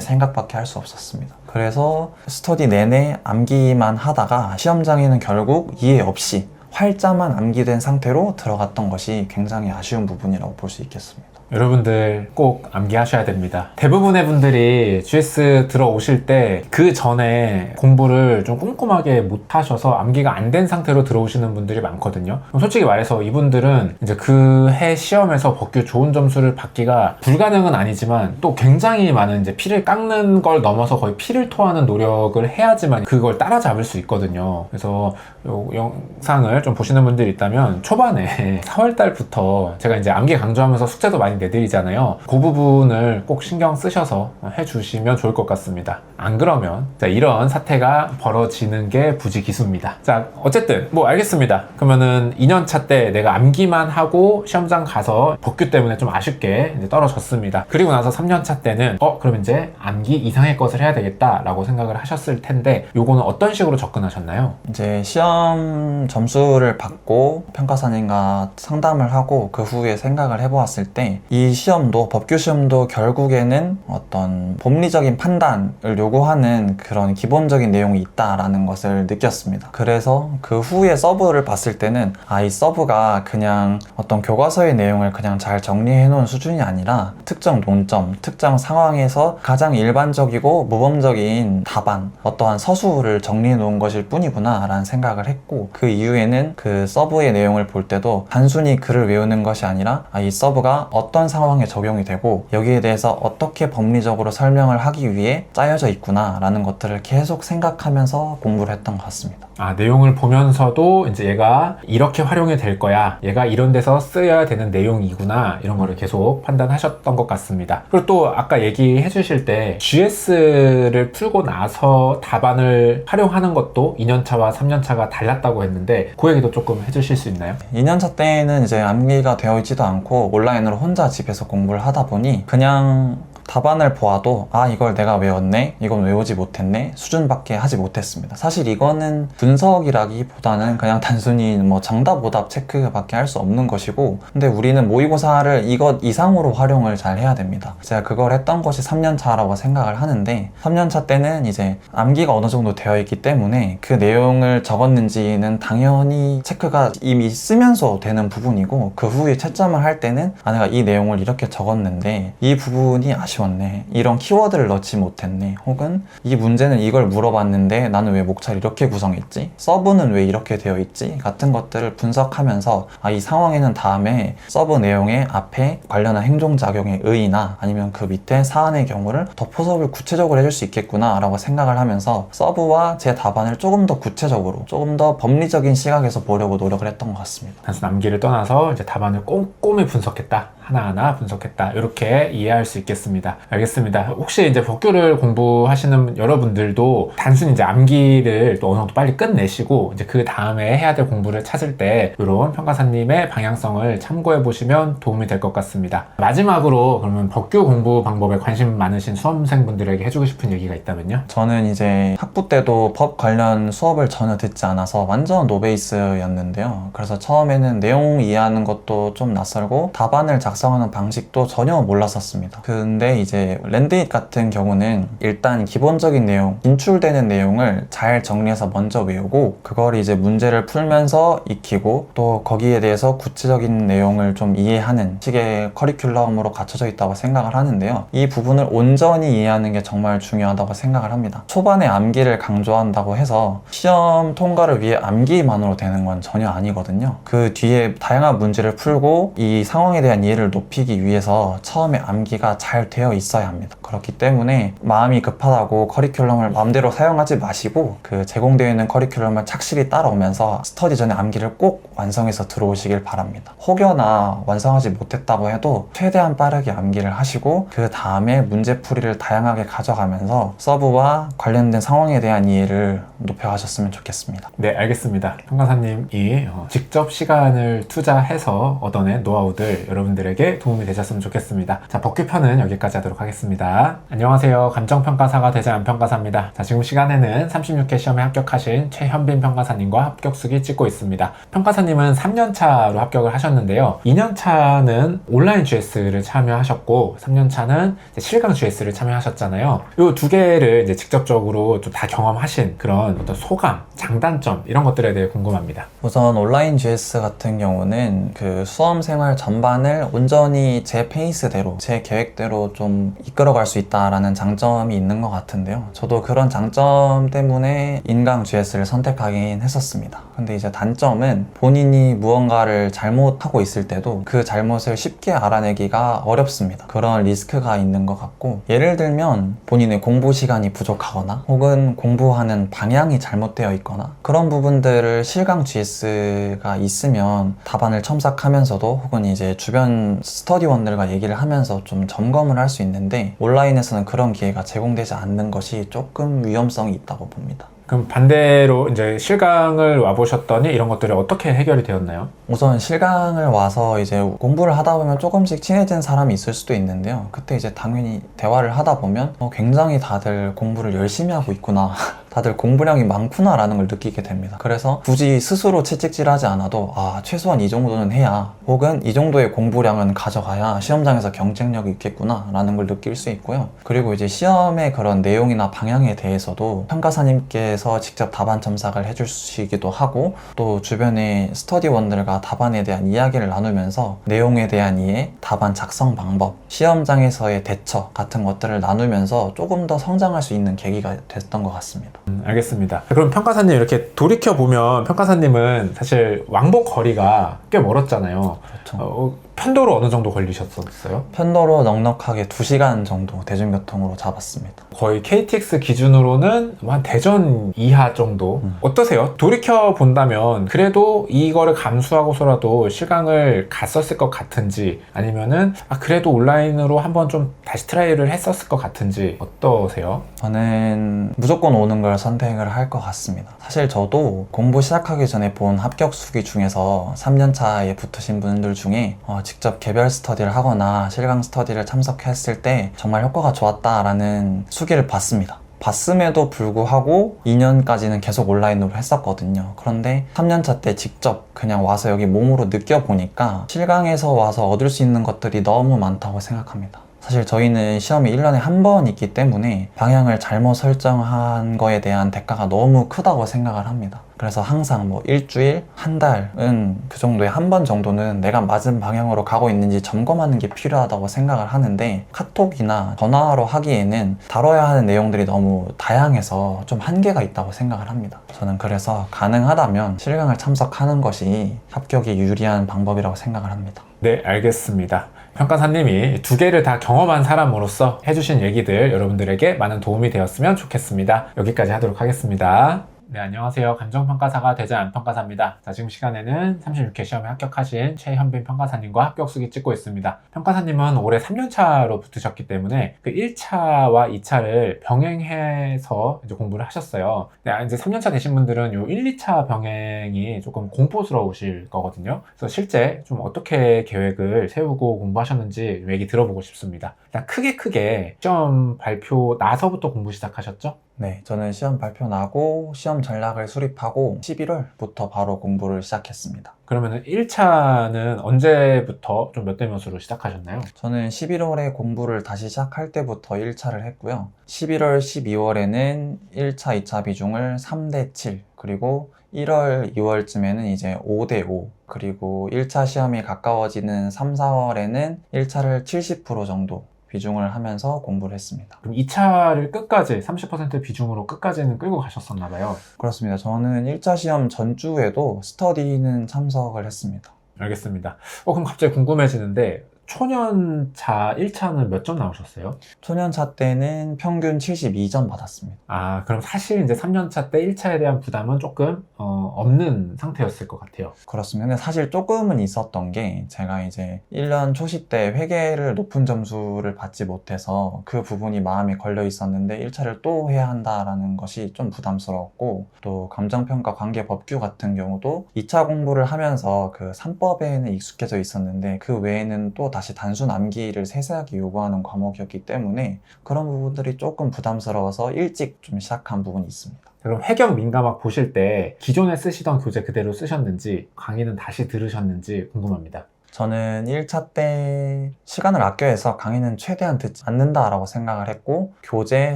생각밖에 할 수 없었습니다. 그래서 스터디 내내 암기만 하다가 시험장에는 결국 이해 없이 활자만 암기된 상태로 들어갔던 것이 굉장히 아쉬운 부분이라고 볼 수 있겠습니다. 여러분들 꼭 암기하셔야 됩니다. 대부분의 분들이 GS 들어오실 때 그 전에 공부를 좀 꼼꼼하게 못 하셔서 암기가 안 된 상태로 들어오시는 분들이 많거든요. 솔직히 말해서 이분들은 이제 그 해 시험에서 법규 좋은 점수를 받기가 불가능은 아니지만 또 굉장히 많은 이제 피를 깎는 걸 넘어서 거의 피를 토하는 노력을 해야지만 그걸 따라잡을 수 있거든요. 그래서 요 영상을 좀 보시는 분들이 있다면 초반에 4월달부터 제가 이제 암기 강조하면서 숙제도 많이 내드리잖아요. 그 부분을 꼭 신경 쓰셔서 해주시면 좋을 것 같습니다. 안 그러면 자, 이런 사태가 벌어지는 게 부지기수입니다. 자, 어쨌든 뭐 알겠습니다. 그러면은 2년차 때 내가 암기만 하고 시험장 가서 법규 때문에 좀 아쉽게 이제 떨어졌습니다. 그리고 나서 3년차 때는 그럼 이제 암기 이상의 것을 해야 되겠다라고 생각을 하셨을 텐데 요거는 어떤 식으로 접근하셨나요? 이제 시험 점수를 받고 평가사님과 상담을 하고 그 후에 생각을 해보았을 때 이 시험도, 법규 시험도 결국에는 어떤 법리적인 판단을 요구하는 그런 기본적인 내용이 있다라는 것을 느꼈습니다. 그래서 그 후에 서브를 봤을 때는 이 서브가 그냥 어떤 교과서의 내용을 그냥 잘 정리해 놓은 수준이 아니라 특정 논점, 특정 상황에서 가장 일반적이고 모범적인 답안, 어떠한 서술을 정리해 놓은 것일 뿐이구나 라는 생각을 했고, 그 이후에는 그 서브의 내용을 볼 때도 단순히 글을 외우는 것이 아니라 이 서브가 어떤 상황에 적용이 되고 여기에 대해서 어떻게 법리적으로 설명을 하기 위해 짜여져 있구나 라는 것들을 계속 생각하면서 공부를 했던 것 같습니다. 내용을 보면서도 이제 얘가 이렇게 활용이 될 거야, 얘가 이런 데서 쓰여야 되는 내용이구나, 이런 거를 계속 판단하셨던 것 같습니다. 그리고 또 아까 얘기해 주실 때 GS를 풀고 나서 답안을 활용하는 것도 2년차와 3년차가 달랐다고 했는데 그 얘기도 조금 해주실 수 있나요? 2년차 때에는 이제 암기가 되어 있지도 않고 온라인으로 혼자 집에서 공부를 하다 보니 그냥 답안을 보아도 이걸 내가 외웠네? 이건 외우지 못했네? 수준밖에 하지 못했습니다. 사실 이거는 분석이라기보다는 그냥 단순히 뭐 정답 오답 체크밖에 할 수 없는 것이고, 근데 우리는 모의고사를 이것 이상으로 활용을 잘 해야 됩니다. 제가 그걸 했던 것이 3년차라고 생각을 하는데, 3년차 때는 이제 암기가 어느 정도 되어 있기 때문에 그 내용을 적었는지는 당연히 체크가 이미 쓰면서 되는 부분이고, 그 후에 채점을 할 때는 내가 이 내용을 이렇게 적었는데 이 부분이 아쉬웠네, 이런 키워드를 넣지 못했네, 혹은 이 문제는 이걸 물어봤는데 나는 왜 목차를 이렇게 구성했지? 서브는 왜 이렇게 되어 있지? 같은 것들을 분석하면서 이 상황에는 다음에 서브 내용의 앞에 관련한 행동작용의 의의나 아니면 그 밑에 사안의 경우를 더 포섭을 구체적으로 해줄 수 있겠구나 라고 생각을 하면서 서브와 제 답안을 조금 더 구체적으로, 조금 더 법리적인 시각에서 보려고 노력을 했던 것 같습니다. 단순 암기를 떠나서 이제 답안을 꼼꼼히 분석했다, 하나하나 분석했다, 이렇게 이해할 수 있겠습니다. 알겠습니다. 혹시 이제 법규를 공부하시는 여러분들도 단순히 이제 암기를 또 어느 정도 빨리 끝내시고 이제 그 다음에 해야 될 공부를 찾을 때 이런 평가사님의 방향성을 참고해 보시면 도움이 될 것 같습니다. 마지막으로 그러면 법규 공부 방법에 관심 많으신 수험생분들에게 해주고 싶은 얘기가 있다면요? 저는 이제 학부 때도 법 관련 수업을 전혀 듣지 않아서 완전 노베이스였는데요. 그래서 처음에는 내용 이해하는 것도 좀 낯설고 답안을 작성하는 방식도 전혀 몰랐었습니다. 근데 이제 랜드잇 같은 경우는 일단 기본적인 내용, 인출되는 내용을 잘 정리해서 먼저 외우고 그걸 이제 문제를 풀면서 익히고 또 거기에 대해서 구체적인 내용을 좀 이해하는 식의 커리큘럼으로 갖춰져 있다고 생각을 하는데요. 이 부분을 온전히 이해하는 게 정말 중요하다고 생각을 합니다. 초반에 암기를 강조한다고 해서 시험 통과를 위해 암기만으로 되는 건 전혀 아니거든요. 그 뒤에 다양한 문제를 풀고 이 상황에 대한 이해를 높이기 위해서 처음에 암기가 잘 되어 있어야 합니다. 그렇기 때문에 마음이 급하다고 커리큘럼을 마음대로 사용하지 마시고 그 제공되어 있는 커리큘럼을 착실히 따라오면서 스터디 전에 암기를 꼭 완성해서 들어오시길 바랍니다. 혹여나 완성하지 못했다고 해도 최대한 빠르게 암기를 하시고 그 다음에 문제풀이를 다양하게 가져가면서 서브와 관련된 상황에 대한 이해를 높여가셨으면 좋겠습니다. 네, 알겠습니다. 평가사님이 직접 시간을 투자해서 얻어낸 노하우들 여러분들에게 도움이 되셨으면 좋겠습니다. 자, 법규편은 여기까지 하도록 하겠습니다. 안녕하세요. 감정평가사가 되자 안평가사입니다. 자, 지금 시간에는 36회 시험에 합격하신 최현빈 평가사님과 합격수기 찍고 있습니다. 평가사님은 3년차로 합격을 하셨는데요. 2년차는 온라인 GS를 참여하셨고 3년차는 실강 GS를 참여하셨잖아요. 이 두 개를 이제 직접적으로 좀 다 경험하신 그런 어떤 소감, 장단점 이런 것들에 대해 궁금합니다. 우선 온라인 GS 같은 경우는 그 수험 생활 전반을 온전히 제 페이스대로, 제 계획대로 좀 이끌어갈 수 있다라는 장점이 있는 것 같은데요. 저도 그런 장점 때문에 인강 GS를 선택하긴 했었습니다. 근데 이제 단점은 본인이 무언가를 잘못하고 있을 때도 그 잘못을 쉽게 알아내기가 어렵습니다. 그런 리스크가 있는 것 같고, 예를 들면 본인의 공부 시간이 부족하거나 혹은 공부하는 방향이 잘못되어 있거나 그런 부분들을 실강 GS가 있으면 답안을 첨삭하면서도 혹은 이제 주변 스터디원들과 얘기를 하면서 좀 점검을 할 수 있는데 온라인에서는 그런 기회가 제공되지 않는 것이 조금 위험성이 있다고 봅니다. 그럼 반대로 이제 실강을 와보셨더니 이런 것들이 어떻게 해결이 되었나요? 우선 실강을 와서 이제 공부를 하다 보면 조금씩 친해진 사람이 있을 수도 있는데요. 그때 이제 당연히 대화를 하다 보면 굉장히 다들 공부를 열심히 하고 있구나. 다들 공부량이 많구나 라는 걸 느끼게 됩니다. 그래서 굳이 스스로 채찍질하지 않아도 최소한 이 정도는 해야, 혹은 이 정도의 공부량은 가져가야 시험장에서 경쟁력이 있겠구나 라는 걸 느낄 수 있고요. 그리고 이제 시험의 그런 내용이나 방향에 대해서도 평가사님께서 직접 답안 첨삭을 해주시기도 하고, 또 주변의 스터디원들과 답안에 대한 이야기를 나누면서 내용에 대한 이해, 답안 작성 방법, 시험장에서의 대처 같은 것들을 나누면서 조금 더 성장할 수 있는 계기가 됐던 것 같습니다. 알겠습니다. 그럼 평가사님, 이렇게 돌이켜보면 평가사님은 사실 왕복 거리가 꽤 멀었잖아요. 그렇죠. 편도로 어느 정도 걸리셨었어요? 편도로 넉넉하게 2시간 정도 대중교통으로 잡았습니다. 거의 KTX 기준으로는 한 대전 이하 정도. 어떠세요? 돌이켜본다면 그래도 이거를 감수하고서라도 실강을 갔었을 것 같은지, 아니면은 그래도 온라인으로 한번 좀 다시 트라이를 했었을 것 같은지 어떠세요? 저는 무조건 오는 걸 선택을 할 것 같습니다. 사실 저도 공부 시작하기 전에 본 합격 수기 중에서 3년차에 붙으신 분들 중에 직접 개별 스터디를 하거나 실강 스터디를 참석했을 때 정말 효과가 좋았다라는 수기를 봤습니다. 봤음에도 불구하고 2년까지는 계속 온라인으로 했었거든요. 그런데 3년차 때 직접 그냥 와서 여기 몸으로 느껴보니까 실강에서 와서 얻을 수 있는 것들이 너무 많다고 생각합니다. 사실 저희는 시험이 1년에 한 번 있기 때문에 방향을 잘못 설정한 거에 대한 대가가 너무 크다고 생각을 합니다. 그래서 항상 일주일, 한 달은 그 정도에 한 번 정도는 내가 맞은 방향으로 가고 있는지 점검하는 게 필요하다고 생각을 하는데, 카톡이나 전화로 하기에는 다뤄야 하는 내용들이 너무 다양해서 좀 한계가 있다고 생각을 합니다. 저는 그래서 가능하다면 실강을 참석하는 것이 합격에 유리한 방법이라고 생각을 합니다. 네, 알겠습니다. 평가사님이 두 개를 다 경험한 사람으로서 해주신 얘기들 여러분들에게 많은 도움이 되었으면 좋겠습니다. 여기까지 하도록 하겠습니다. 네, 안녕하세요. 감정평가사가 되지 않은 평가사입니다. 자, 지금 시간에는 36회 시험에 합격하신 최현빈 평가사님과 합격수기 찍고 있습니다. 평가사님은 올해 3년차로 붙으셨기 때문에 그 1차와 2차를 병행해서 이제 공부를 하셨어요. 네, 이제 3년차 되신 분들은 요 1, 2차 병행이 조금 공포스러우실 거거든요. 그래서 실제 좀 어떻게 계획을 세우고 공부하셨는지 얘기 들어보고 싶습니다. 일단 크게 시험 발표 나서부터 공부 시작하셨죠? 네, 저는 시험 발표 나고 시험 전략을 수립하고 11월부터 바로 공부를 시작했습니다. 그러면은 1차는 언제부터 좀 몇 대 몇으로 시작하셨나요? 저는 11월에 공부를 다시 시작할 때부터 1차를 했고요. 11월, 12월에는 1차, 2차 비중을 3대 7, 그리고 1월, 2월쯤에는 이제 5대 5, 그리고 1차 시험이 가까워지는 3, 4월에는 1차를 70% 정도 비중을 하면서 공부를 했습니다. 그럼 2차를 끝까지 30% 비중으로 끝까지는 끌고 가셨었나 봐요. 그렇습니다. 저는 1차 시험 전주에도 스터디는 참석을 했습니다. 알겠습니다. 그럼 갑자기 궁금해지는데 초년차 1차는 몇 점 나오셨어요? 초년차 때는 평균 72점 받았습니다. 그럼 사실 이제 3년차 때 1차에 대한 부담은 조금 없는 상태였을 것 같아요. 그렇습니다. 근데 사실 조금은 있었던 게, 제가 이제 1년 초시 때 회계를 높은 점수를 받지 못해서 그 부분이 마음에 걸려 있었는데 1차를 또 해야 한다라는 것이 좀 부담스러웠고, 또 감정평가 관계법규 같은 경우도 2차 공부를 하면서 그 3법에는 익숙해져 있었는데 그 외에는 또 다시 단순 암기를 세세하게 요구하는 과목이었기 때문에 그런 부분들이 조금 부담스러워서 일찍 좀 시작한 부분이 있습니다. 그럼 회경 민감학 보실 때 기존에 쓰시던 교재 그대로 쓰셨는지, 강의는 다시 들으셨는지 궁금합니다. 저는 1차 때 시간을 아껴야 해서 강의는 최대한 듣지 않는다라고 생각을 했고, 교재,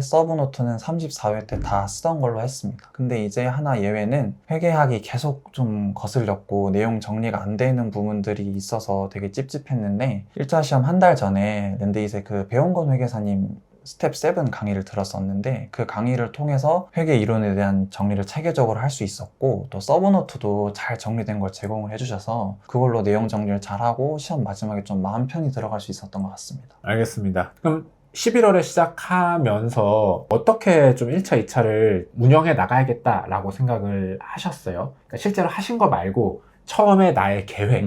서브노트는 34회 때 다 쓰던 걸로 했습니다. 근데 이제 하나 예외는 회계학이 계속 좀 거슬렸고 내용 정리가 안 되는 부분들이 있어서 되게 찝찝했는데, 1차 시험 한 달 전에 랜드잇의 그 배용건 회계사님 스텝 7 강의를 들었었는데, 그 강의를 통해서 회계 이론에 대한 정리를 체계적으로 할 수 있었고, 또 서브노트도 잘 정리된 걸 제공을 해주셔서 그걸로 내용 정리를 잘하고 시험 마지막에 좀 마음 편히 들어갈 수 있었던 것 같습니다. 알겠습니다. 그럼 11월에 시작하면서 어떻게 좀 1차, 2차를 운영해 나가야겠다라고 생각을 하셨어요? 그러니까 실제로 하신 거 말고 처음에 나의 계획,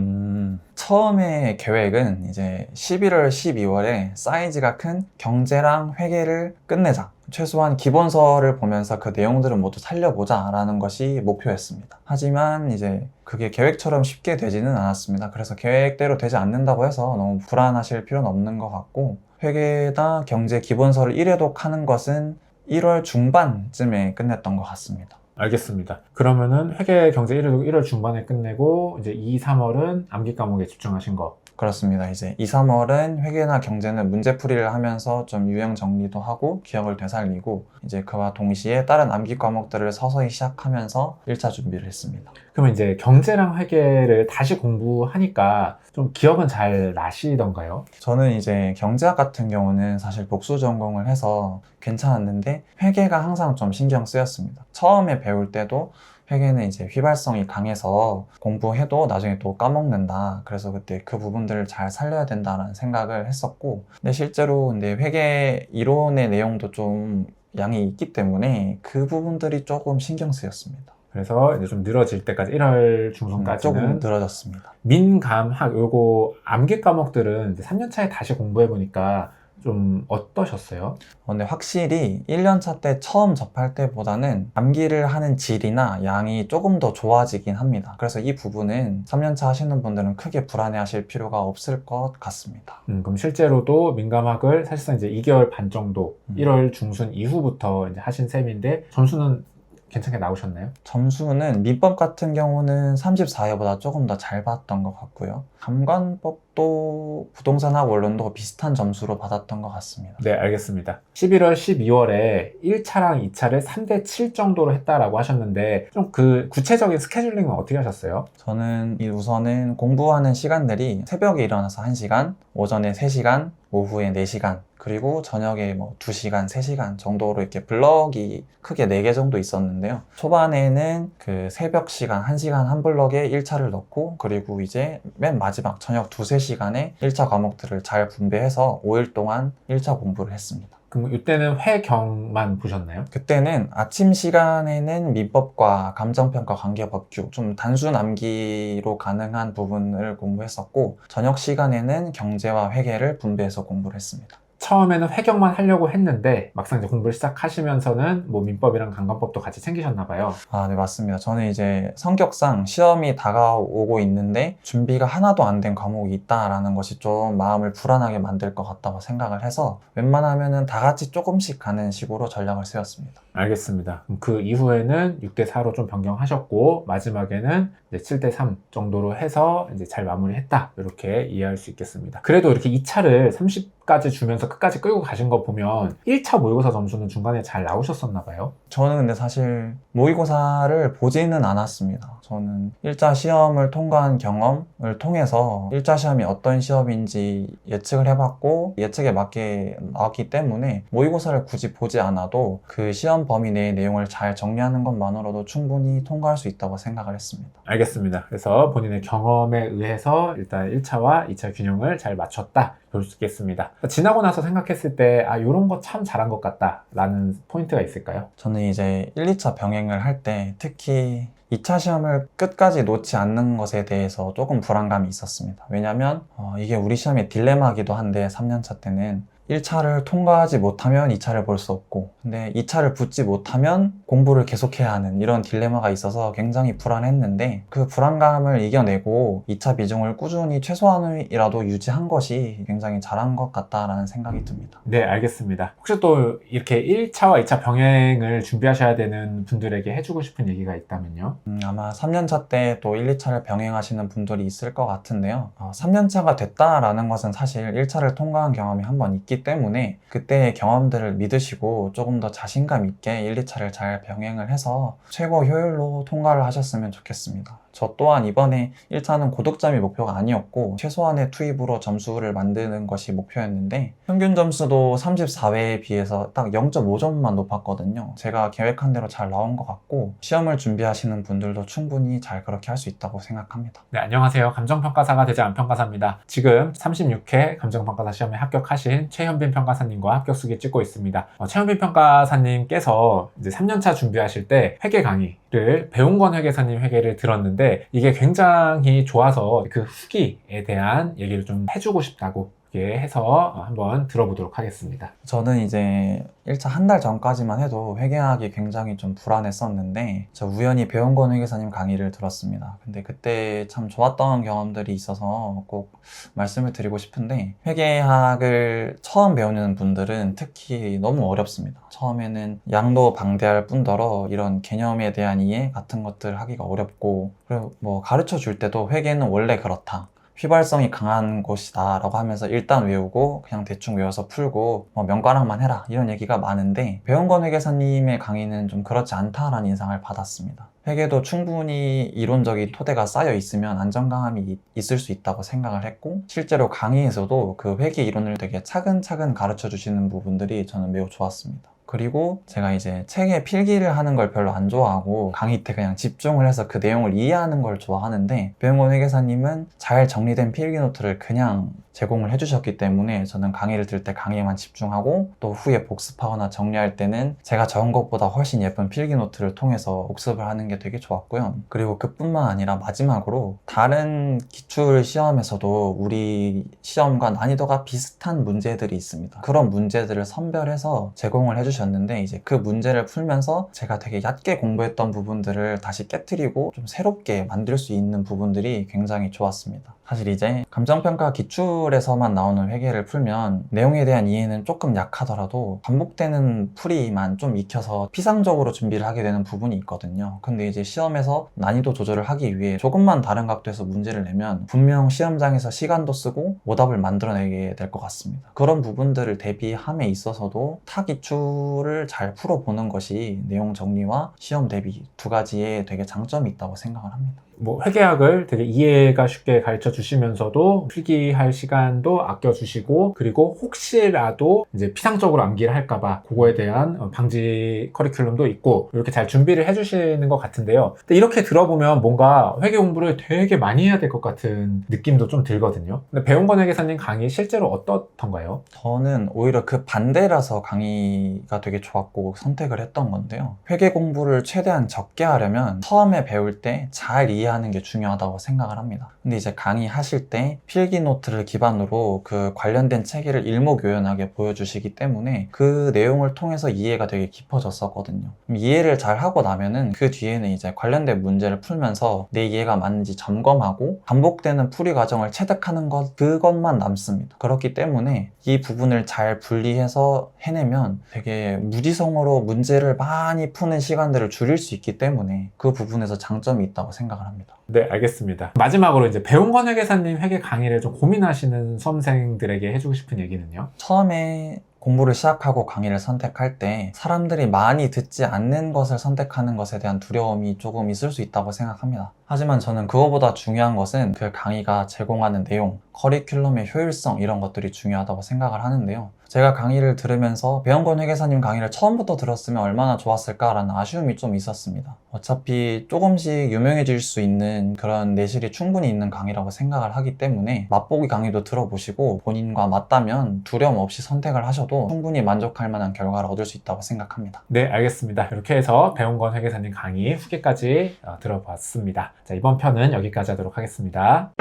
처음에 계획은 이제 11월, 12월에 사이즈가 큰 경제랑 회계를 끝내자. 최소한 기본서를 보면서 그 내용들을 모두 살려보자 라는 것이 목표였습니다. 하지만 이제 그게 계획처럼 쉽게 되지는 않았습니다. 그래서 계획대로 되지 않는다고 해서 너무 불안하실 필요는 없는 것 같고, 회계나 경제 기본서를 1회독 하는 것은 1월 중반쯤에 끝냈던 것 같습니다. 알겠습니다. 그러면은 회계 경제 1월 중반에 끝내고 이제 2, 3월은 암기 과목에 집중하신 거. 그렇습니다. 이제 2, 3월은 회계나 경제는 문제풀이를 하면서 좀 유형 정리도 하고 기억을 되살리고, 이제 그와 동시에 다른 암기 과목들을 서서히 시작하면서 1차 준비를 했습니다. 그러면 이제 경제랑 회계를 다시 공부하니까 좀 기억은 잘 나시던가요? 저는 이제 경제학 같은 경우는 사실 복수 전공을 해서 괜찮았는데, 회계가 항상 좀 신경 쓰였습니다. 처음에 배울 때도 회계는 이제 휘발성이 강해서 공부해도 나중에 또 까먹는다. 그래서 그때 그 부분들을 잘 살려야 된다라는 생각을 했었고, 근데 실제로 근데 회계 이론의 내용도 좀 양이 있기 때문에 그 부분들이 조금 신경 쓰였습니다. 그래서 이제 좀 늘어질 때까지 1월 조금 중순까지는 늘어졌습니다. 민감학 요거 암기 과목들은 이제 3년차에 다시 공부해 보니까 좀 어떠셨어요? 근데 확실히 1년차 때 처음 접할 때보다는 암기를 하는 질이나 양이 조금 더 좋아지긴 합니다. 그래서 이 부분은 3년차 하시는 분들은 크게 불안해 하실 필요가 없을 것 같습니다. 그럼 실제로도 민감학을 사실상 이제 2개월 반 정도 1월 중순 이후부터 이제 하신 셈인데 점수는 괜찮게 나오셨나요? 점수는 민법 같은 경우는 34회보다 조금 더 잘 봤던 것 같고요. 감관법도 부동산학 원론도 비슷한 점수로 받았던 것 같습니다. 네, 알겠습니다. 11월, 12월에 1차랑 2차를 3대 7 정도로 했다라고 하셨는데 좀 그 구체적인 스케줄링은 어떻게 하셨어요? 저는 우선은 공부하는 시간들이 새벽에 일어나서 1시간, 오전에 3시간, 오후에 4시간, 그리고 저녁에 뭐 2시간, 3시간 정도로 이렇게 블럭이 크게 4개 정도 있었는데요. 초반에는 그 새벽 시간 1시간 한 블럭에 1차를 넣고, 그리고 이제 맨 마지막 저녁 2-3시간에 1차 과목들을 잘 분배해서 5일 동안 1차 공부를 했습니다. 그럼 이때는 회경만 보셨나요? 그때는 아침 시간에는 민법과 감정평가 관계법규, 좀 단순 암기로 가능한 부분을 공부했었고, 저녁 시간에는 경제와 회계를 분배해서 공부를 했습니다. 처음에는 회경만 하려고 했는데 막상 이제 공부를 시작하시면서는 뭐 민법이랑 감관법도 같이 챙기셨나 봐요. 네, 맞습니다. 저는 이제 성격상 시험이 다가오고 있는데 준비가 하나도 안 된 과목이 있다라는 것이 좀 마음을 불안하게 만들 것 같다고 생각을 해서 웬만하면은 다 같이 조금씩 가는 식으로 전략을 세웠습니다. 알겠습니다. 그럼 그 이후에는 6대4로 좀 변경하셨고 마지막에는 이제 7대3 정도로 해서 이제 잘 마무리했다, 이렇게 이해할 수 있겠습니다. 그래도 이렇게 2차를 30까지 주면서 끝까지 끌고 가신 거 보면 1차 모의고사 점수는 중간에 잘 나오셨었나 봐요? 저는 근데 사실 모의고사를 보지는 않았습니다. 저는 1차 시험을 통과한 경험을 통해서 1차 시험이 어떤 시험인지 예측을 해봤고 예측에 맞게 나왔기 때문에 모의고사를 굳이 보지 않아도 그 시험 범위 내의 내용을 잘 정리하는 것만으로도 충분히 통과할 수 있다고 생각을 했습니다. 알겠습니다. 그래서 본인의 경험에 의해서 일단 1차와 2차 균형을 잘 맞췄다, 볼 수 있겠습니다. 지나고 나서 생각했을 때 이런 거 참 잘한 것 같다 라는 포인트가 있을까요? 저는 이제 1, 2차 병행을 할 때 특히 2차 시험을 끝까지 놓지 않는 것에 대해서 조금 불안감이 있었습니다. 왜냐면 이게 우리 시험의 딜레마기도 한데 3년차 때는 1차를 통과하지 못하면 2차를 볼 수 없고, 근데 2차를 붙지 못하면 공부를 계속해야 하는 이런 딜레마가 있어서 굉장히 불안했는데, 그 불안감을 이겨내고 2차 비중을 꾸준히 최소한이라도 유지한 것이 굉장히 잘한 것 같다라는 생각이 듭니다. 네, 알겠습니다. 혹시 또 이렇게 1차와 2차 병행을 준비하셔야 되는 분들에게 해주고 싶은 얘기가 있다면요? 아마 3년차 때 또 1, 2차를 병행하시는 분들이 있을 것 같은데요. 3년차가 됐다라는 것은 사실 1차를 통과한 경험이 한 번 있기 때문에 그때의 경험들을 믿으시고 조금 더 자신감 있게 1, 2차를 잘 병행을 해서 최고 효율로 통과를 하셨으면 좋겠습니다. 저 또한 이번에 1차는 고득점이 목표가 아니었고 최소한의 투입으로 점수를 만드는 것이 목표였는데 평균 점수도 34회에 비해서 딱 0.5점만 높았거든요. 제가 계획한 대로 잘 나온 것 같고 시험을 준비하시는 분들도 충분히 잘 그렇게 할 수 있다고 생각합니다. 네, 안녕하세요. 감정평가사가 되지 않은 평가사입니다. 지금 36회 감정평가사 시험에 합격하신 최현 최현빈 평가사님과 합격수기 찍고 있습니다. 최현빈 평가사님께서 이제 3년차 준비하실 때 회계 강의를 배용건 회계사님 회계를 들었는데 이게 굉장히 좋아서 그 후기에 대한 얘기를 좀 해주고 싶다고 해서 한번 들어보도록 하겠습니다. 저는 이제 1차 한 달 전까지만 해도 회계학이 굉장히 좀 불안했었는데 저 우연히 배용건 회계사님 강의를 들었습니다. 근데 그때 참 좋았던 경험들이 있어서 꼭 말씀을 드리고 싶은데, 회계학을 처음 배우는 분들은 특히 너무 어렵습니다. 처음에는 양도 방대할 뿐더러 이런 개념에 대한 이해 같은 것들 하기가 어렵고, 그리고 뭐 가르쳐 줄 때도 회계는 원래 그렇다, 휘발성이 강한 곳이다 라고 하면서 일단 외우고 그냥 대충 외워서 풀고 명가락만 해라 이런 얘기가 많은데, 배용건 회계사님의 강의는 좀 그렇지 않다라는 인상을 받았습니다. 회계도 충분히 이론적인 토대가 쌓여 있으면 안정감이 있을 수 있다고 생각을 했고, 실제로 강의에서도 그 회계 이론을 되게 차근차근 가르쳐 주시는 부분들이 저는 매우 좋았습니다. 그리고 제가 이제 책에 필기를 하는 걸 별로 안 좋아하고 강의 때 그냥 집중을 해서 그 내용을 이해하는 걸 좋아하는데, 배용건 회계사님은 잘 정리된 필기 노트를 그냥 제공을 해주셨기 때문에 저는 강의를 들을 때 강의에만 집중하고, 또 후에 복습하거나 정리할 때는 제가 적은 것보다 훨씬 예쁜 필기 노트를 통해서 복습을 하는 게 되게 좋았고요. 그리고 그뿐만 아니라 마지막으로 다른 기출 시험에서도 우리 시험과 난이도가 비슷한 문제들이 있습니다. 그런 문제들을 선별해서 제공을 해주셨는데, 이제 그 문제를 풀면서 제가 되게 얕게 공부했던 부분들을 다시 깨트리고 좀 새롭게 만들 수 있는 부분들이 굉장히 좋았습니다. 사실 이제 감정평가 기출에서만 나오는 회계를 풀면 내용에 대한 이해는 조금 약하더라도 반복되는 풀이만 좀 익혀서 피상적으로 준비를 하게 되는 부분이 있거든요. 근데 이제 시험에서 난이도 조절을 하기 위해 조금만 다른 각도에서 문제를 내면 분명 시험장에서 시간도 쓰고 오답을 만들어내게 될 것 같습니다. 그런 부분들을 대비함에 있어서도 타 기출을 잘 풀어보는 것이 내용 정리와 시험 대비 두 가지에 되게 장점이 있다고 생각을 합니다. 회계학을 되게 이해가 쉽게 가르쳐 주시면서도 필기할 시간도 아껴 주시고, 그리고 혹시라도 이제 피상적으로 암기를 할까봐 그거에 대한 방지 커리큘럼도 있고 이렇게 잘 준비를 해 주시는 것 같은데요. 근데 이렇게 들어보면 뭔가 회계 공부를 되게 많이 해야 될 것 같은 느낌도 좀 들거든요. 근데 배용건 회계사님 강의 실제로 어떻던가요? 저는 오히려 그 반대라서 강의가 되게 좋았고 선택을 했던 건데요. 회계 공부를 최대한 적게 하려면 처음에 배울 때 잘 이해하는 게 중요하다고 생각을 합니다. 근데 이제 강의하실 때 필기 노트를 기반으로 그 관련된 체계를 일목요연하게 보여주시기 때문에 그 내용을 통해서 이해가 되게 깊어졌었거든요. 이해를 잘 하고 나면은 그 뒤에는 이제 관련된 문제를 풀면서 내 이해가 맞는지 점검하고 반복되는 풀이 과정을 체득하는 그것만 남습니다. 그렇기 때문에 이 부분을 잘 분리해서 해내면 되게 무지성으로 문제를 많이 푸는 시간들을 줄일 수 있기 때문에 그 부분에서 장점이 있다고 생각을 합니다. 네, 알겠습니다. 마지막으로 이제 배용건 회계사님 회계 강의를 좀 고민하시는 수험생들에게 해주고 싶은 얘기는요? 처음에 공부를 시작하고 강의를 선택할 때 사람들이 많이 듣지 않는 것을 선택하는 것에 대한 두려움이 조금 있을 수 있다고 생각합니다. 하지만 저는 그거보다 중요한 것은 그 강의가 제공하는 내용, 커리큘럼의 효율성, 이런 것들이 중요하다고 생각을 하는데요. 제가 강의를 들으면서 배용건 회계사님 강의를 처음부터 들었으면 얼마나 좋았을까라는 아쉬움이 좀 있었습니다. 어차피 조금씩 유명해질 수 있는 그런 내실이 충분히 있는 강의라고 생각을 하기 때문에 맛보기 강의도 들어보시고 본인과 맞다면 두려움 없이 선택을 하셔도 충분히 만족할 만한 결과를 얻을 수 있다고 생각합니다. 네, 알겠습니다. 이렇게 해서 배용건 회계사님 강의 후기까지 들어봤습니다. 자, 이번 편은 여기까지 하도록 하겠습니다.